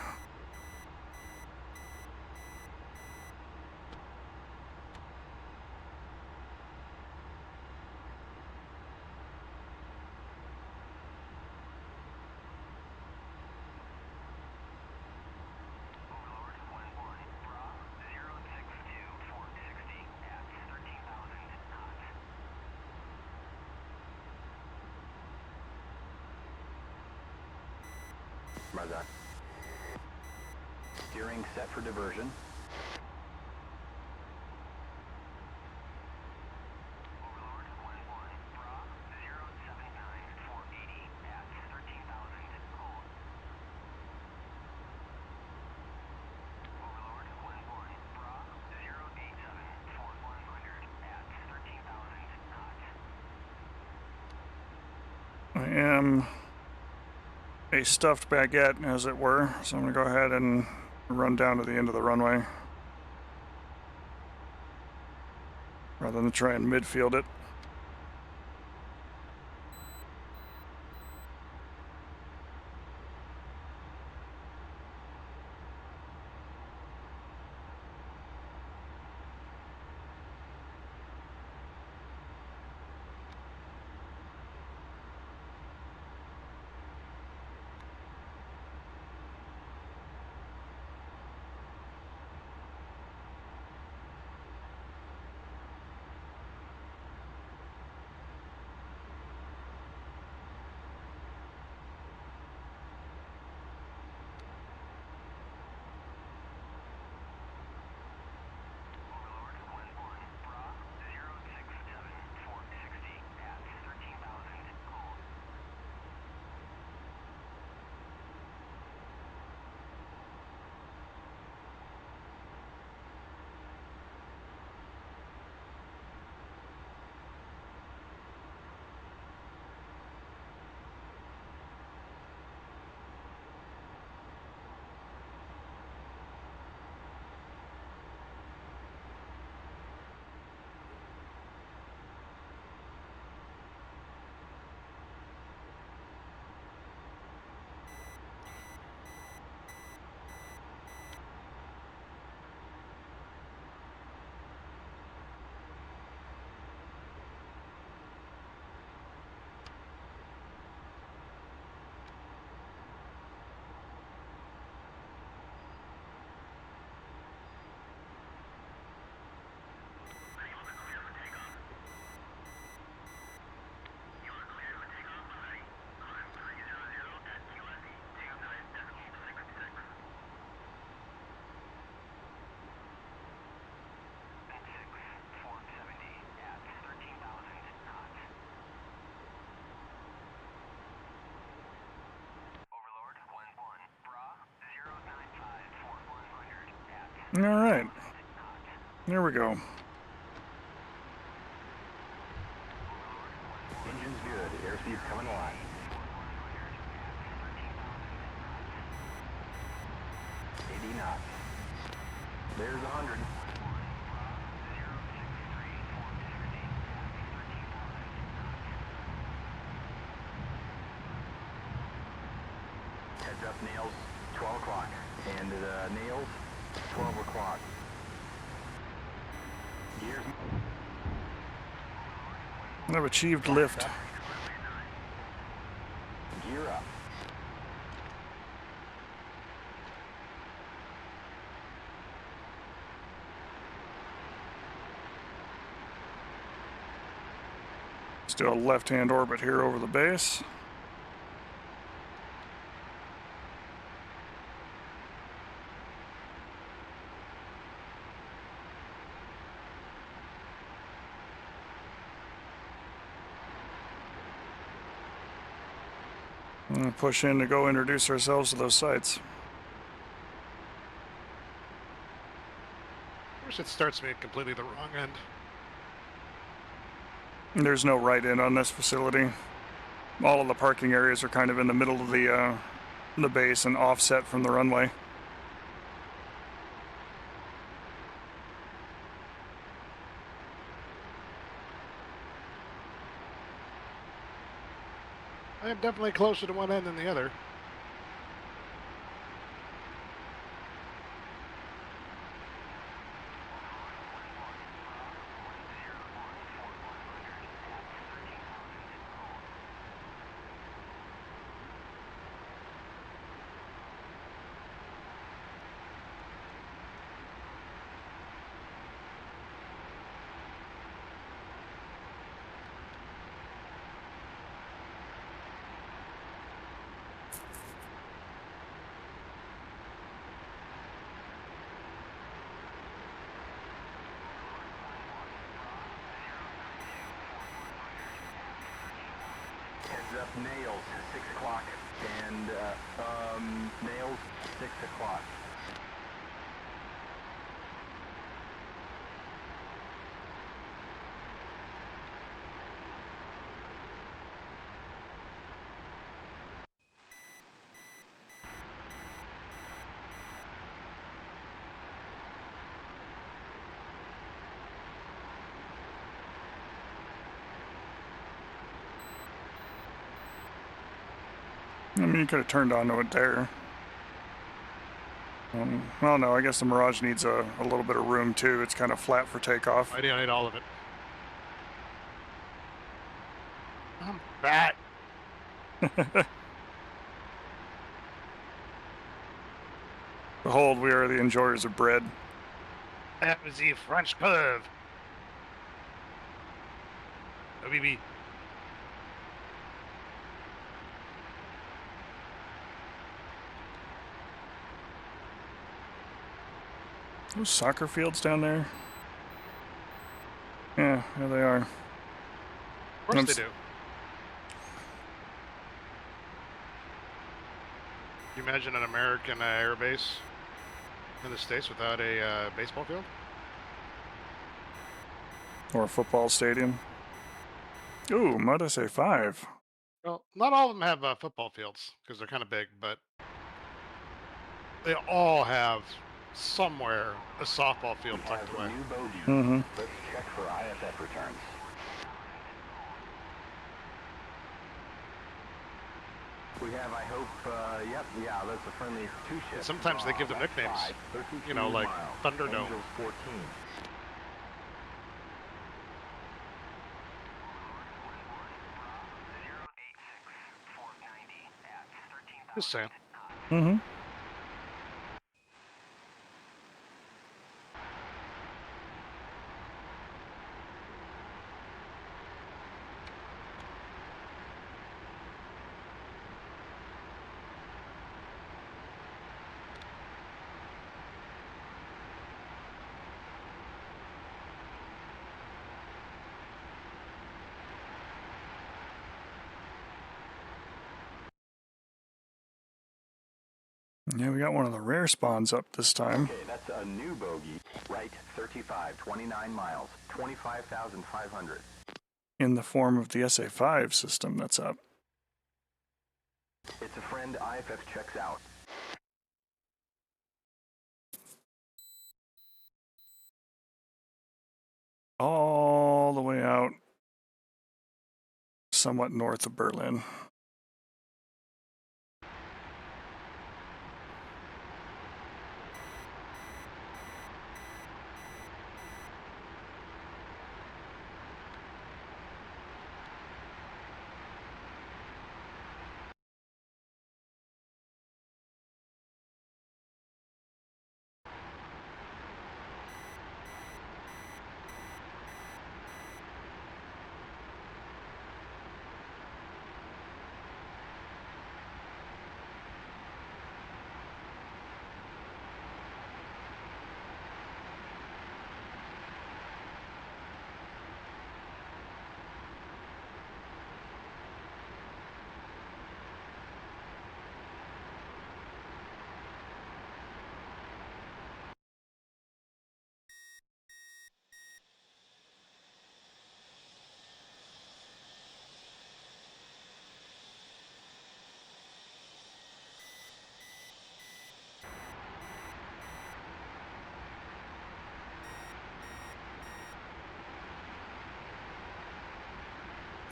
Roger. Steering set for diversion. Overlord 1-1. Bra 079-480 at 13,000 hold. Overlord 1-1. Bra 087-4100 at 13,000 knots. I am a stuffed baguette, as it were, so I'm going to go ahead and run down to the end of the runway rather than try and midfield it. All right. There we go. Engine's good. Airspeed's coming alive. 80 knots. There's 100. Heads up, nails, 12 o'clock. And nails, 12 o'clock. Gears. I've achieved lift. Gear up. Still left-hand orbit here over the base. And push in to go introduce ourselves to those sites. Of course, it starts me at completely the wrong end. There's no right in on this facility. All of the parking areas are kind of in the middle of the base and offset from the runway. I am definitely closer to one end than the other. Heads up, nails, 6 o'clock. And, nails, 6 o'clock. I mean, you could have turned onto it there. Well, no, I guess the Mirage needs a little bit of room too. It's kind of flat for takeoff. I need all of it. I'm fat. Behold, we are the enjoyers of bread. That was the French curve. OBB. Those soccer fields down there? Yeah, there they are. Of course they do. Can you imagine an American air base in the States without a baseball field? Or a football stadium. Ooh, might I say 5? Well, not all of them have football fields because they're kind of big, but they all have somewhere a softball field tucked away. New bogey. Mm-hmm. Let's check for IFF returns. We have, I hope, yeah, that's a friendly 2-ship. Sometimes they give them That's nicknames, 5, you know, like miles. Thunderdome. Angels 14. Just saying. Mm-hmm. Yeah, we got one of the rare spawns up this time. Okay, that's a new bogey. Right, 35, 29 miles, 25,500. In the form of the SA5 system that's up. It's a friend. IFF checks out. All the way out, somewhat north of Berlin.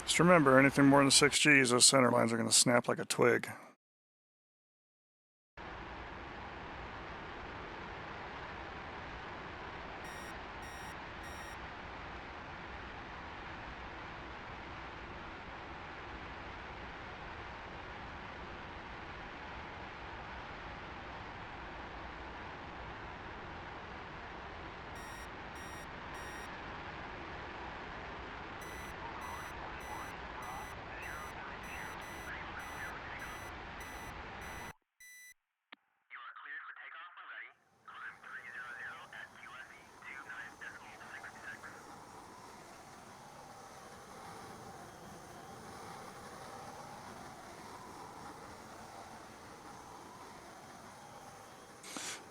Just remember, anything more than 6 Gs, those center lines are going to snap like a twig.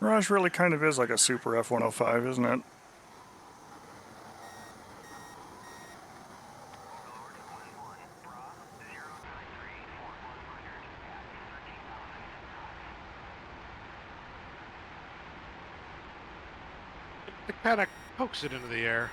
Mirage really kind of is like a super F-105, isn't it? It kind of pokes it into the air.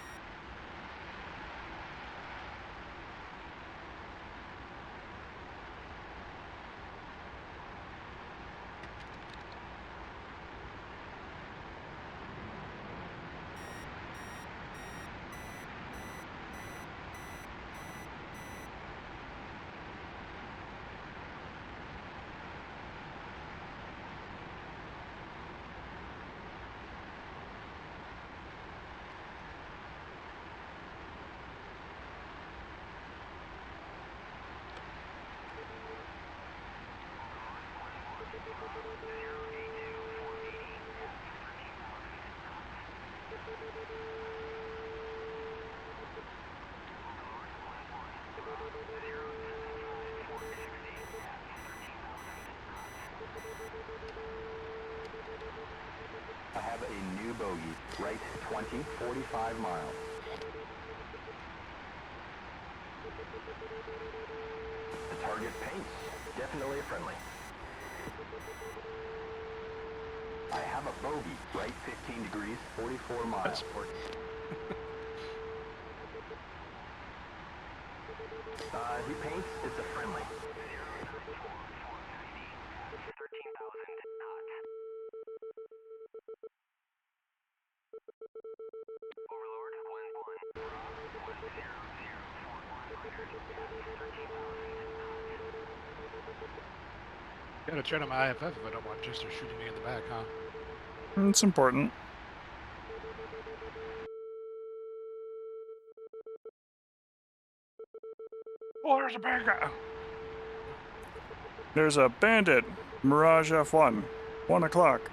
I have a new bogey. Right, 20, 45 miles. The target paints. Definitely a friendly. I have a bogey. Right, 15 degrees, 44 miles. That's important. He paints. It's a friendly. Gotta turn on my IFF if I don't want Jester shooting me in the back, huh? It's important. Oh, there's a bad guy. There's a bandit. Mirage F1. 1 o'clock.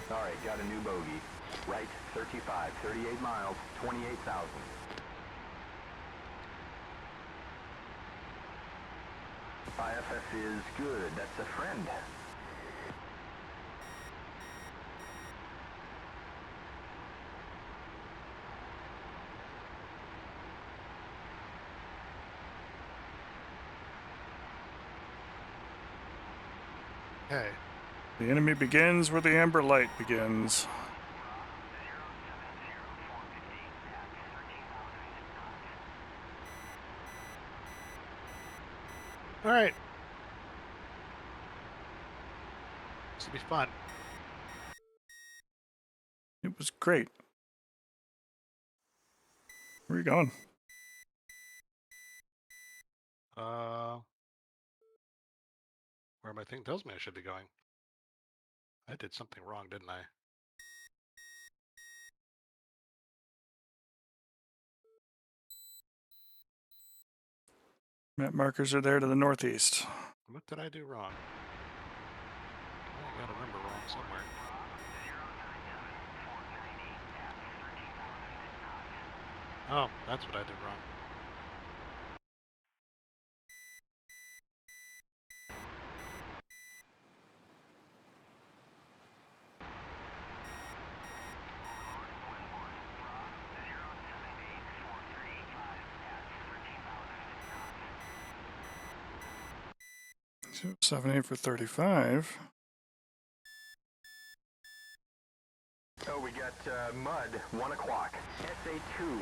All right, got a new bogey. Right, 35, 38 miles, 28,000. IFF is good. That's a friend. Okay. The enemy begins where the amber light begins. All right. This will be fun. It was great. Where are you going? Where my thing tells me I should be going. I did something wrong, didn't I? Map markers are there to the northeast. What did I do wrong? I got a number wrong somewhere. Oh, that's what I did wrong. So 78 for 35. Oh, we got mud. 1 o'clock. SA2.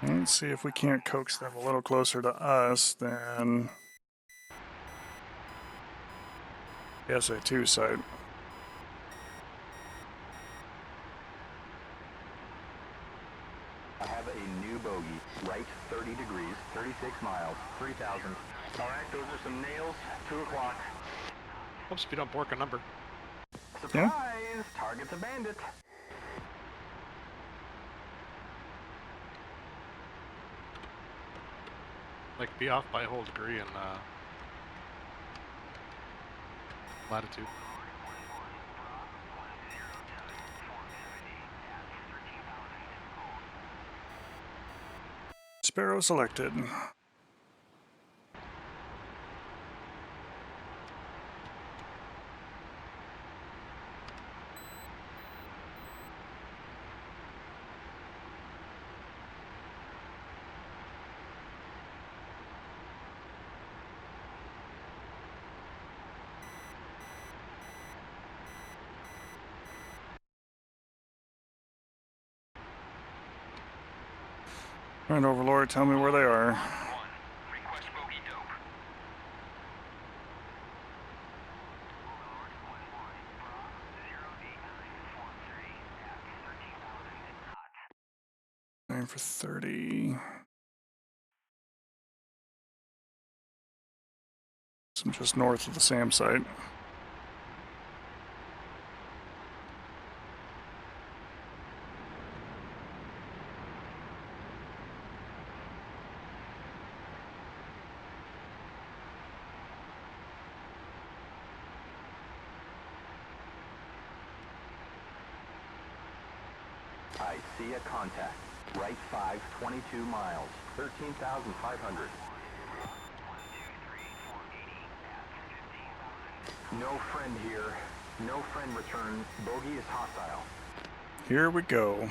Let's see if we can't coax them a little closer to us than the SA2 site. I have a new bogey. Right 30 degrees, 36 miles, 3,000. All right, those are some nails. 2 o'clock. Hope speed up work a number. Surprise! Target's a bandit. Like be off by a whole degree in latitude. Sparrow selected. All right, Overlord, tell me where they are. Request bogey dope. Nine for 30. So I'm just north of the SAM site. I see a contact. Right 5, 22 miles, 13,500. No friend here. No friend return. Bogey is hostile. Here we go.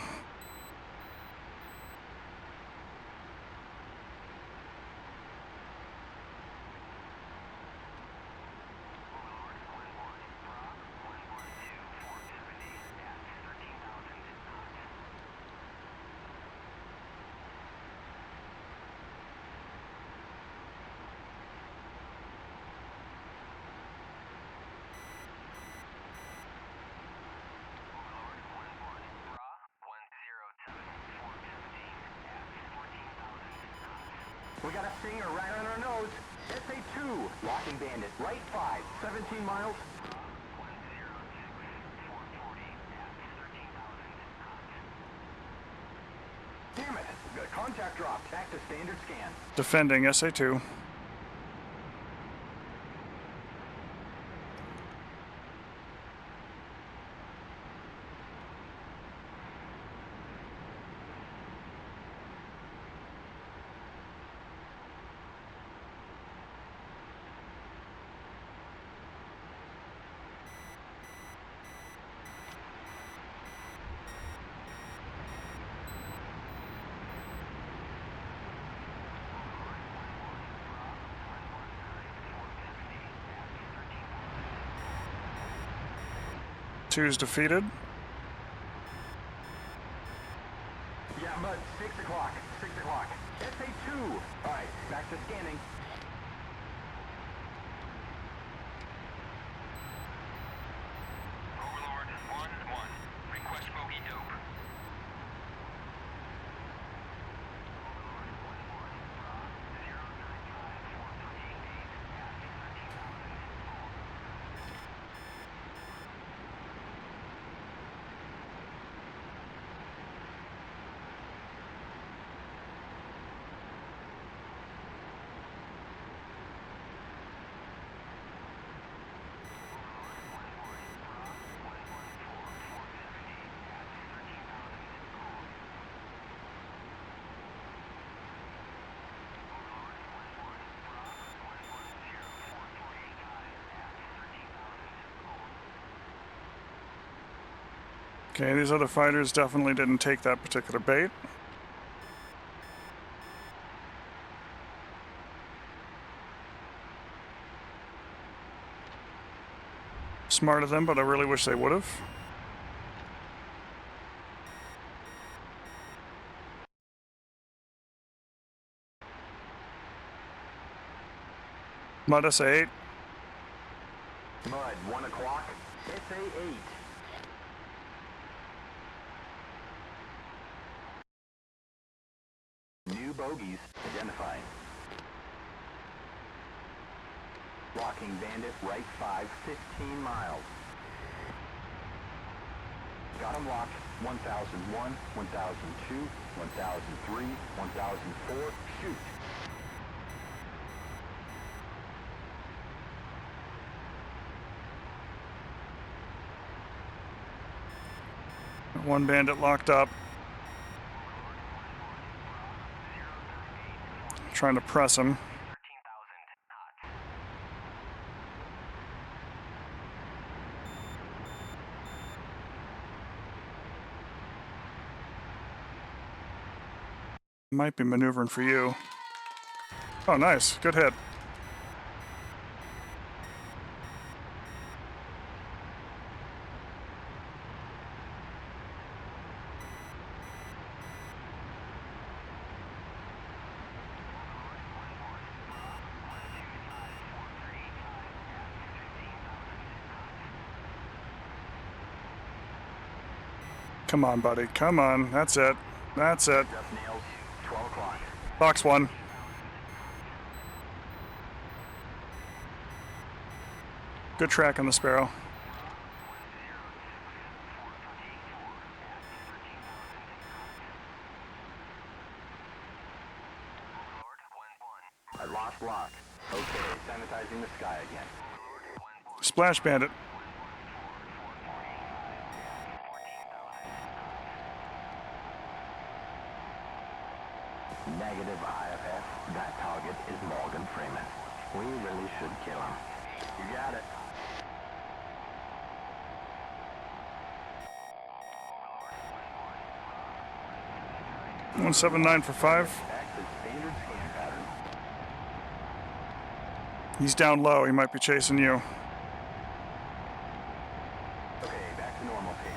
We got a stinger right on our nose. SA2. Locking bandit. Right 5, 17 miles. Damn it. Contact dropped. Back to standard scan. Defending SA2. Two's defeated. Yeah, but 6 o'clock. 6 o'clock. SA2. All right, back to scanning. Overlord 1-1. Request bogey dope. Okay, these other fighters definitely didn't take that particular bait. Smart of them, but I really wish they would have. Mud SA8. Mud 1 o'clock. SA8. New bogeys identified. Locking bandit right 5, 15 miles. Got him locked. 1001, 1002, 1003, 1004. Shoot. One bandit locked up. Trying to press him. Might be maneuvering for you. Oh, nice. Good hit. Come on, buddy. Come on. That's it. That's it. Up nails. 12 o'clock. Box one. Good track on the Sparrow. I lost lock. Okay, sanitizing the sky again. Splash Bandit. Negative IFF. That target is Morgan Freeman. We really should kill him. You got it. One 179 for 5. Back to standard scan pattern. He's down low. He might be chasing you. Okay, back to normal scan.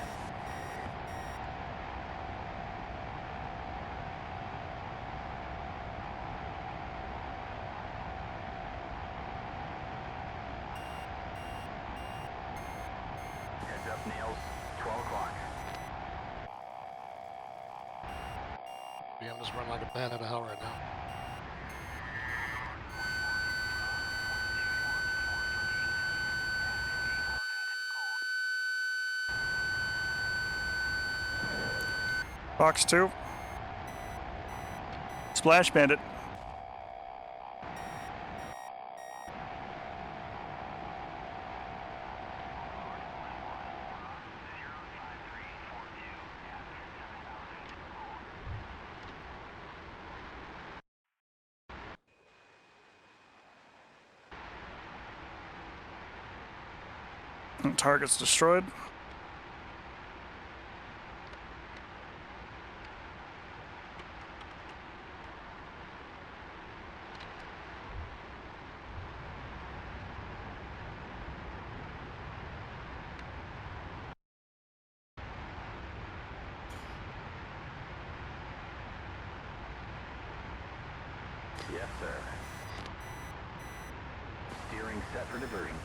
Heads up nails. 12 o'clock. Yeah, I'm just running like a bat out of hell right now. Box two. Splash Bandit. Target's destroyed. Yes, sir. Steering set for diversion.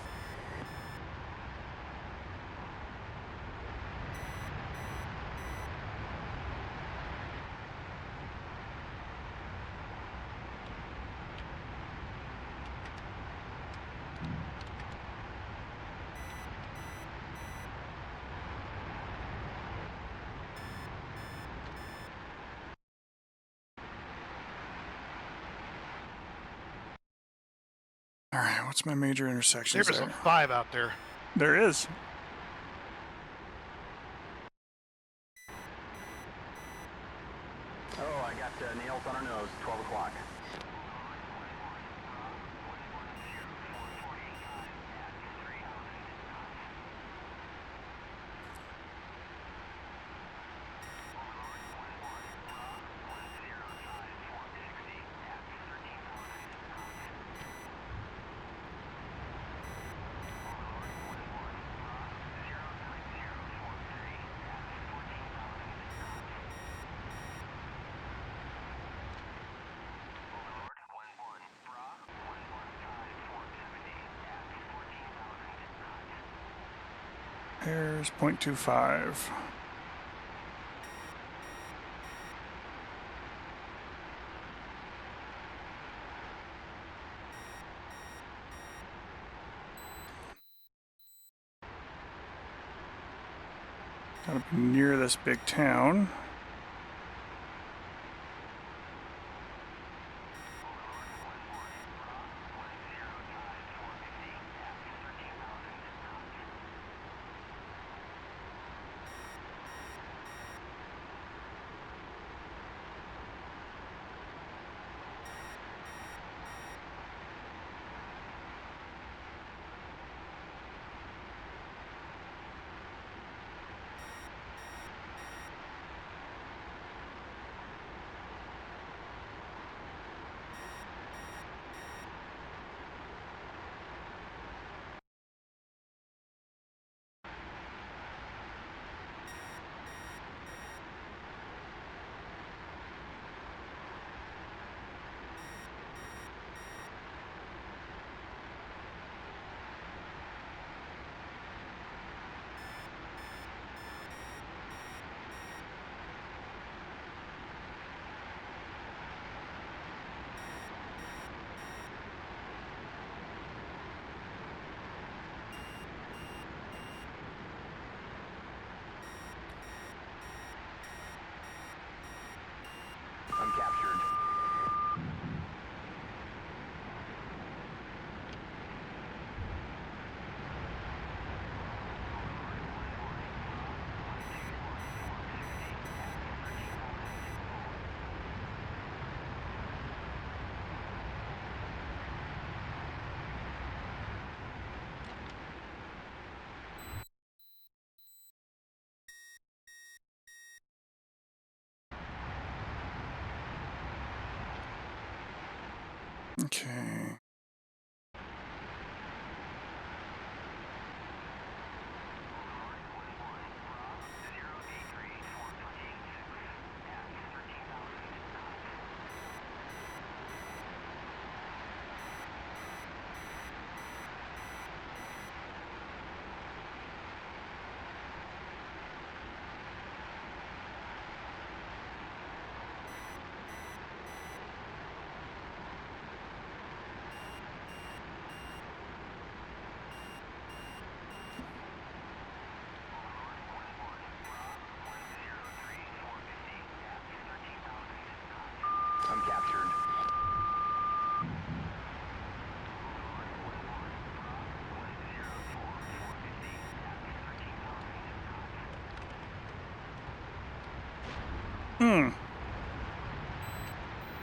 All right, what's my major intersections There's there? a 5 out there. There is. Oh, I got nails on our nose. 12 o'clock. Here's 0.25. Gotta be near this big town. I'm captured. Okay.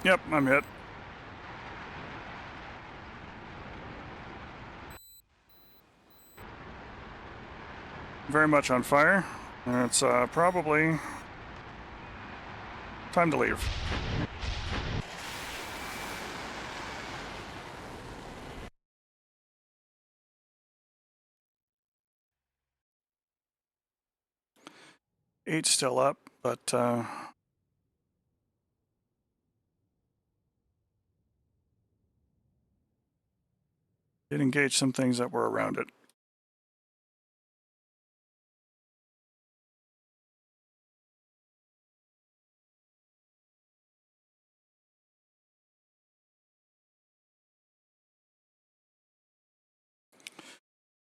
Yep, I'm hit. Very much on fire. It's probably time to leave. Eight's still up, but did engage some things that were around it.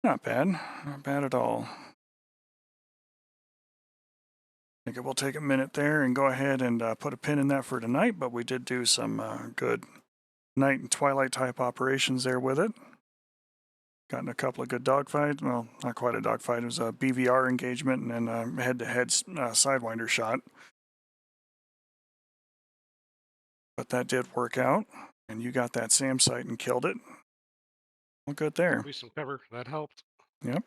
Not bad. Not bad at all. I think it will take a minute there and go ahead and put a pin in that for tonight, but we did do some good night and twilight type operations there with it. Gotten a couple of good dogfights. Well, not quite a dogfight. It was a BVR engagement and then a head-to-head sidewinder shot. But that did work out, and you got that SAM site and killed it. Well, good there. Be some cover. That helped. Yep.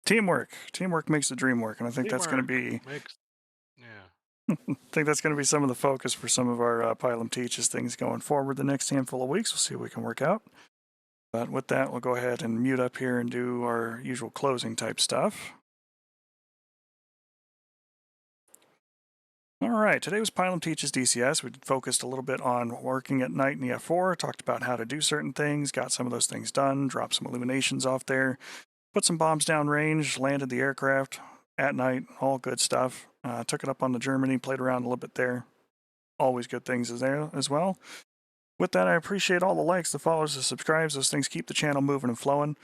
Teamwork. Teamwork makes the dream work, and I think that's going to be. Yeah. I think that's going to be some of the focus for some of our Pilum Teaches things going forward the next handful of weeks. We'll see what we can work out. But with that, we'll go ahead and mute up here and do our usual closing type stuff. All right, today was Pilum Teaches DCS. We focused a little bit on working at night in the F-4, talked about how to do certain things, got some of those things done, dropped some illuminations off there, put some bombs down range, landed the aircraft at night, all good stuff. Took it up on the Germany, played around a little bit there. Always good things there as well. With that, I appreciate all the likes, the follows, the subscribes. Those things keep the channel moving and flowing.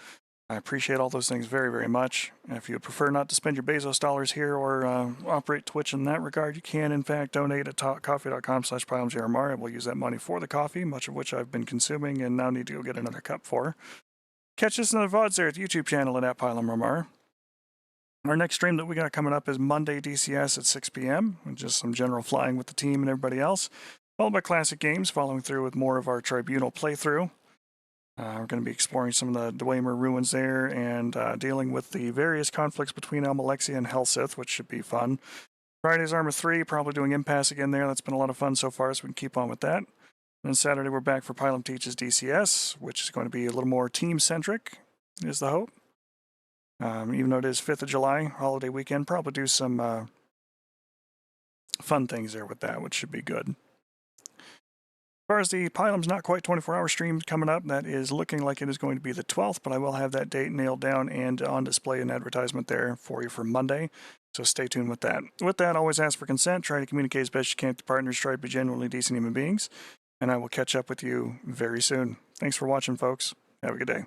I appreciate all those things very, very much. If you would prefer not to spend your Bezos dollars here or operate Twitch in that regard, you can, in fact, donate at coffee.com/PilumJRMR. I will use that money for the coffee, much of which I've been consuming and now need to go get another cup for. Catch us in the VODs there at the YouTube channel at PilumRMR. Our next stream that we got coming up is Monday DCS at 6 p.m. Just some general flying with the team and everybody else. Followed by classic games, following through with more of our Tribunal playthrough. We're going to be exploring some of the Dwemer ruins there and dealing with the various conflicts between Almalexia and Helsith, which should be fun. Friday's Arma 3, probably doing Impasse again there. That's been a lot of fun so far, so we can keep on with that. And then Saturday, we're back for Pilum Teaches DCS, which is going to be a little more team-centric, is the hope. Even though it is 5th of July, holiday weekend, probably do some fun things there with that, which should be good. As far as the Pilum's Not Quite 24-hour stream coming up, that is looking like it is going to be the 12th, but I will have that date nailed down and on display an advertisement there for you for Monday, so stay tuned with that. With that, always ask for consent, try to communicate as best you can with the partners, try to be genuinely decent human beings, and I will catch up with you very soon. Thanks for watching, folks. Have a good day.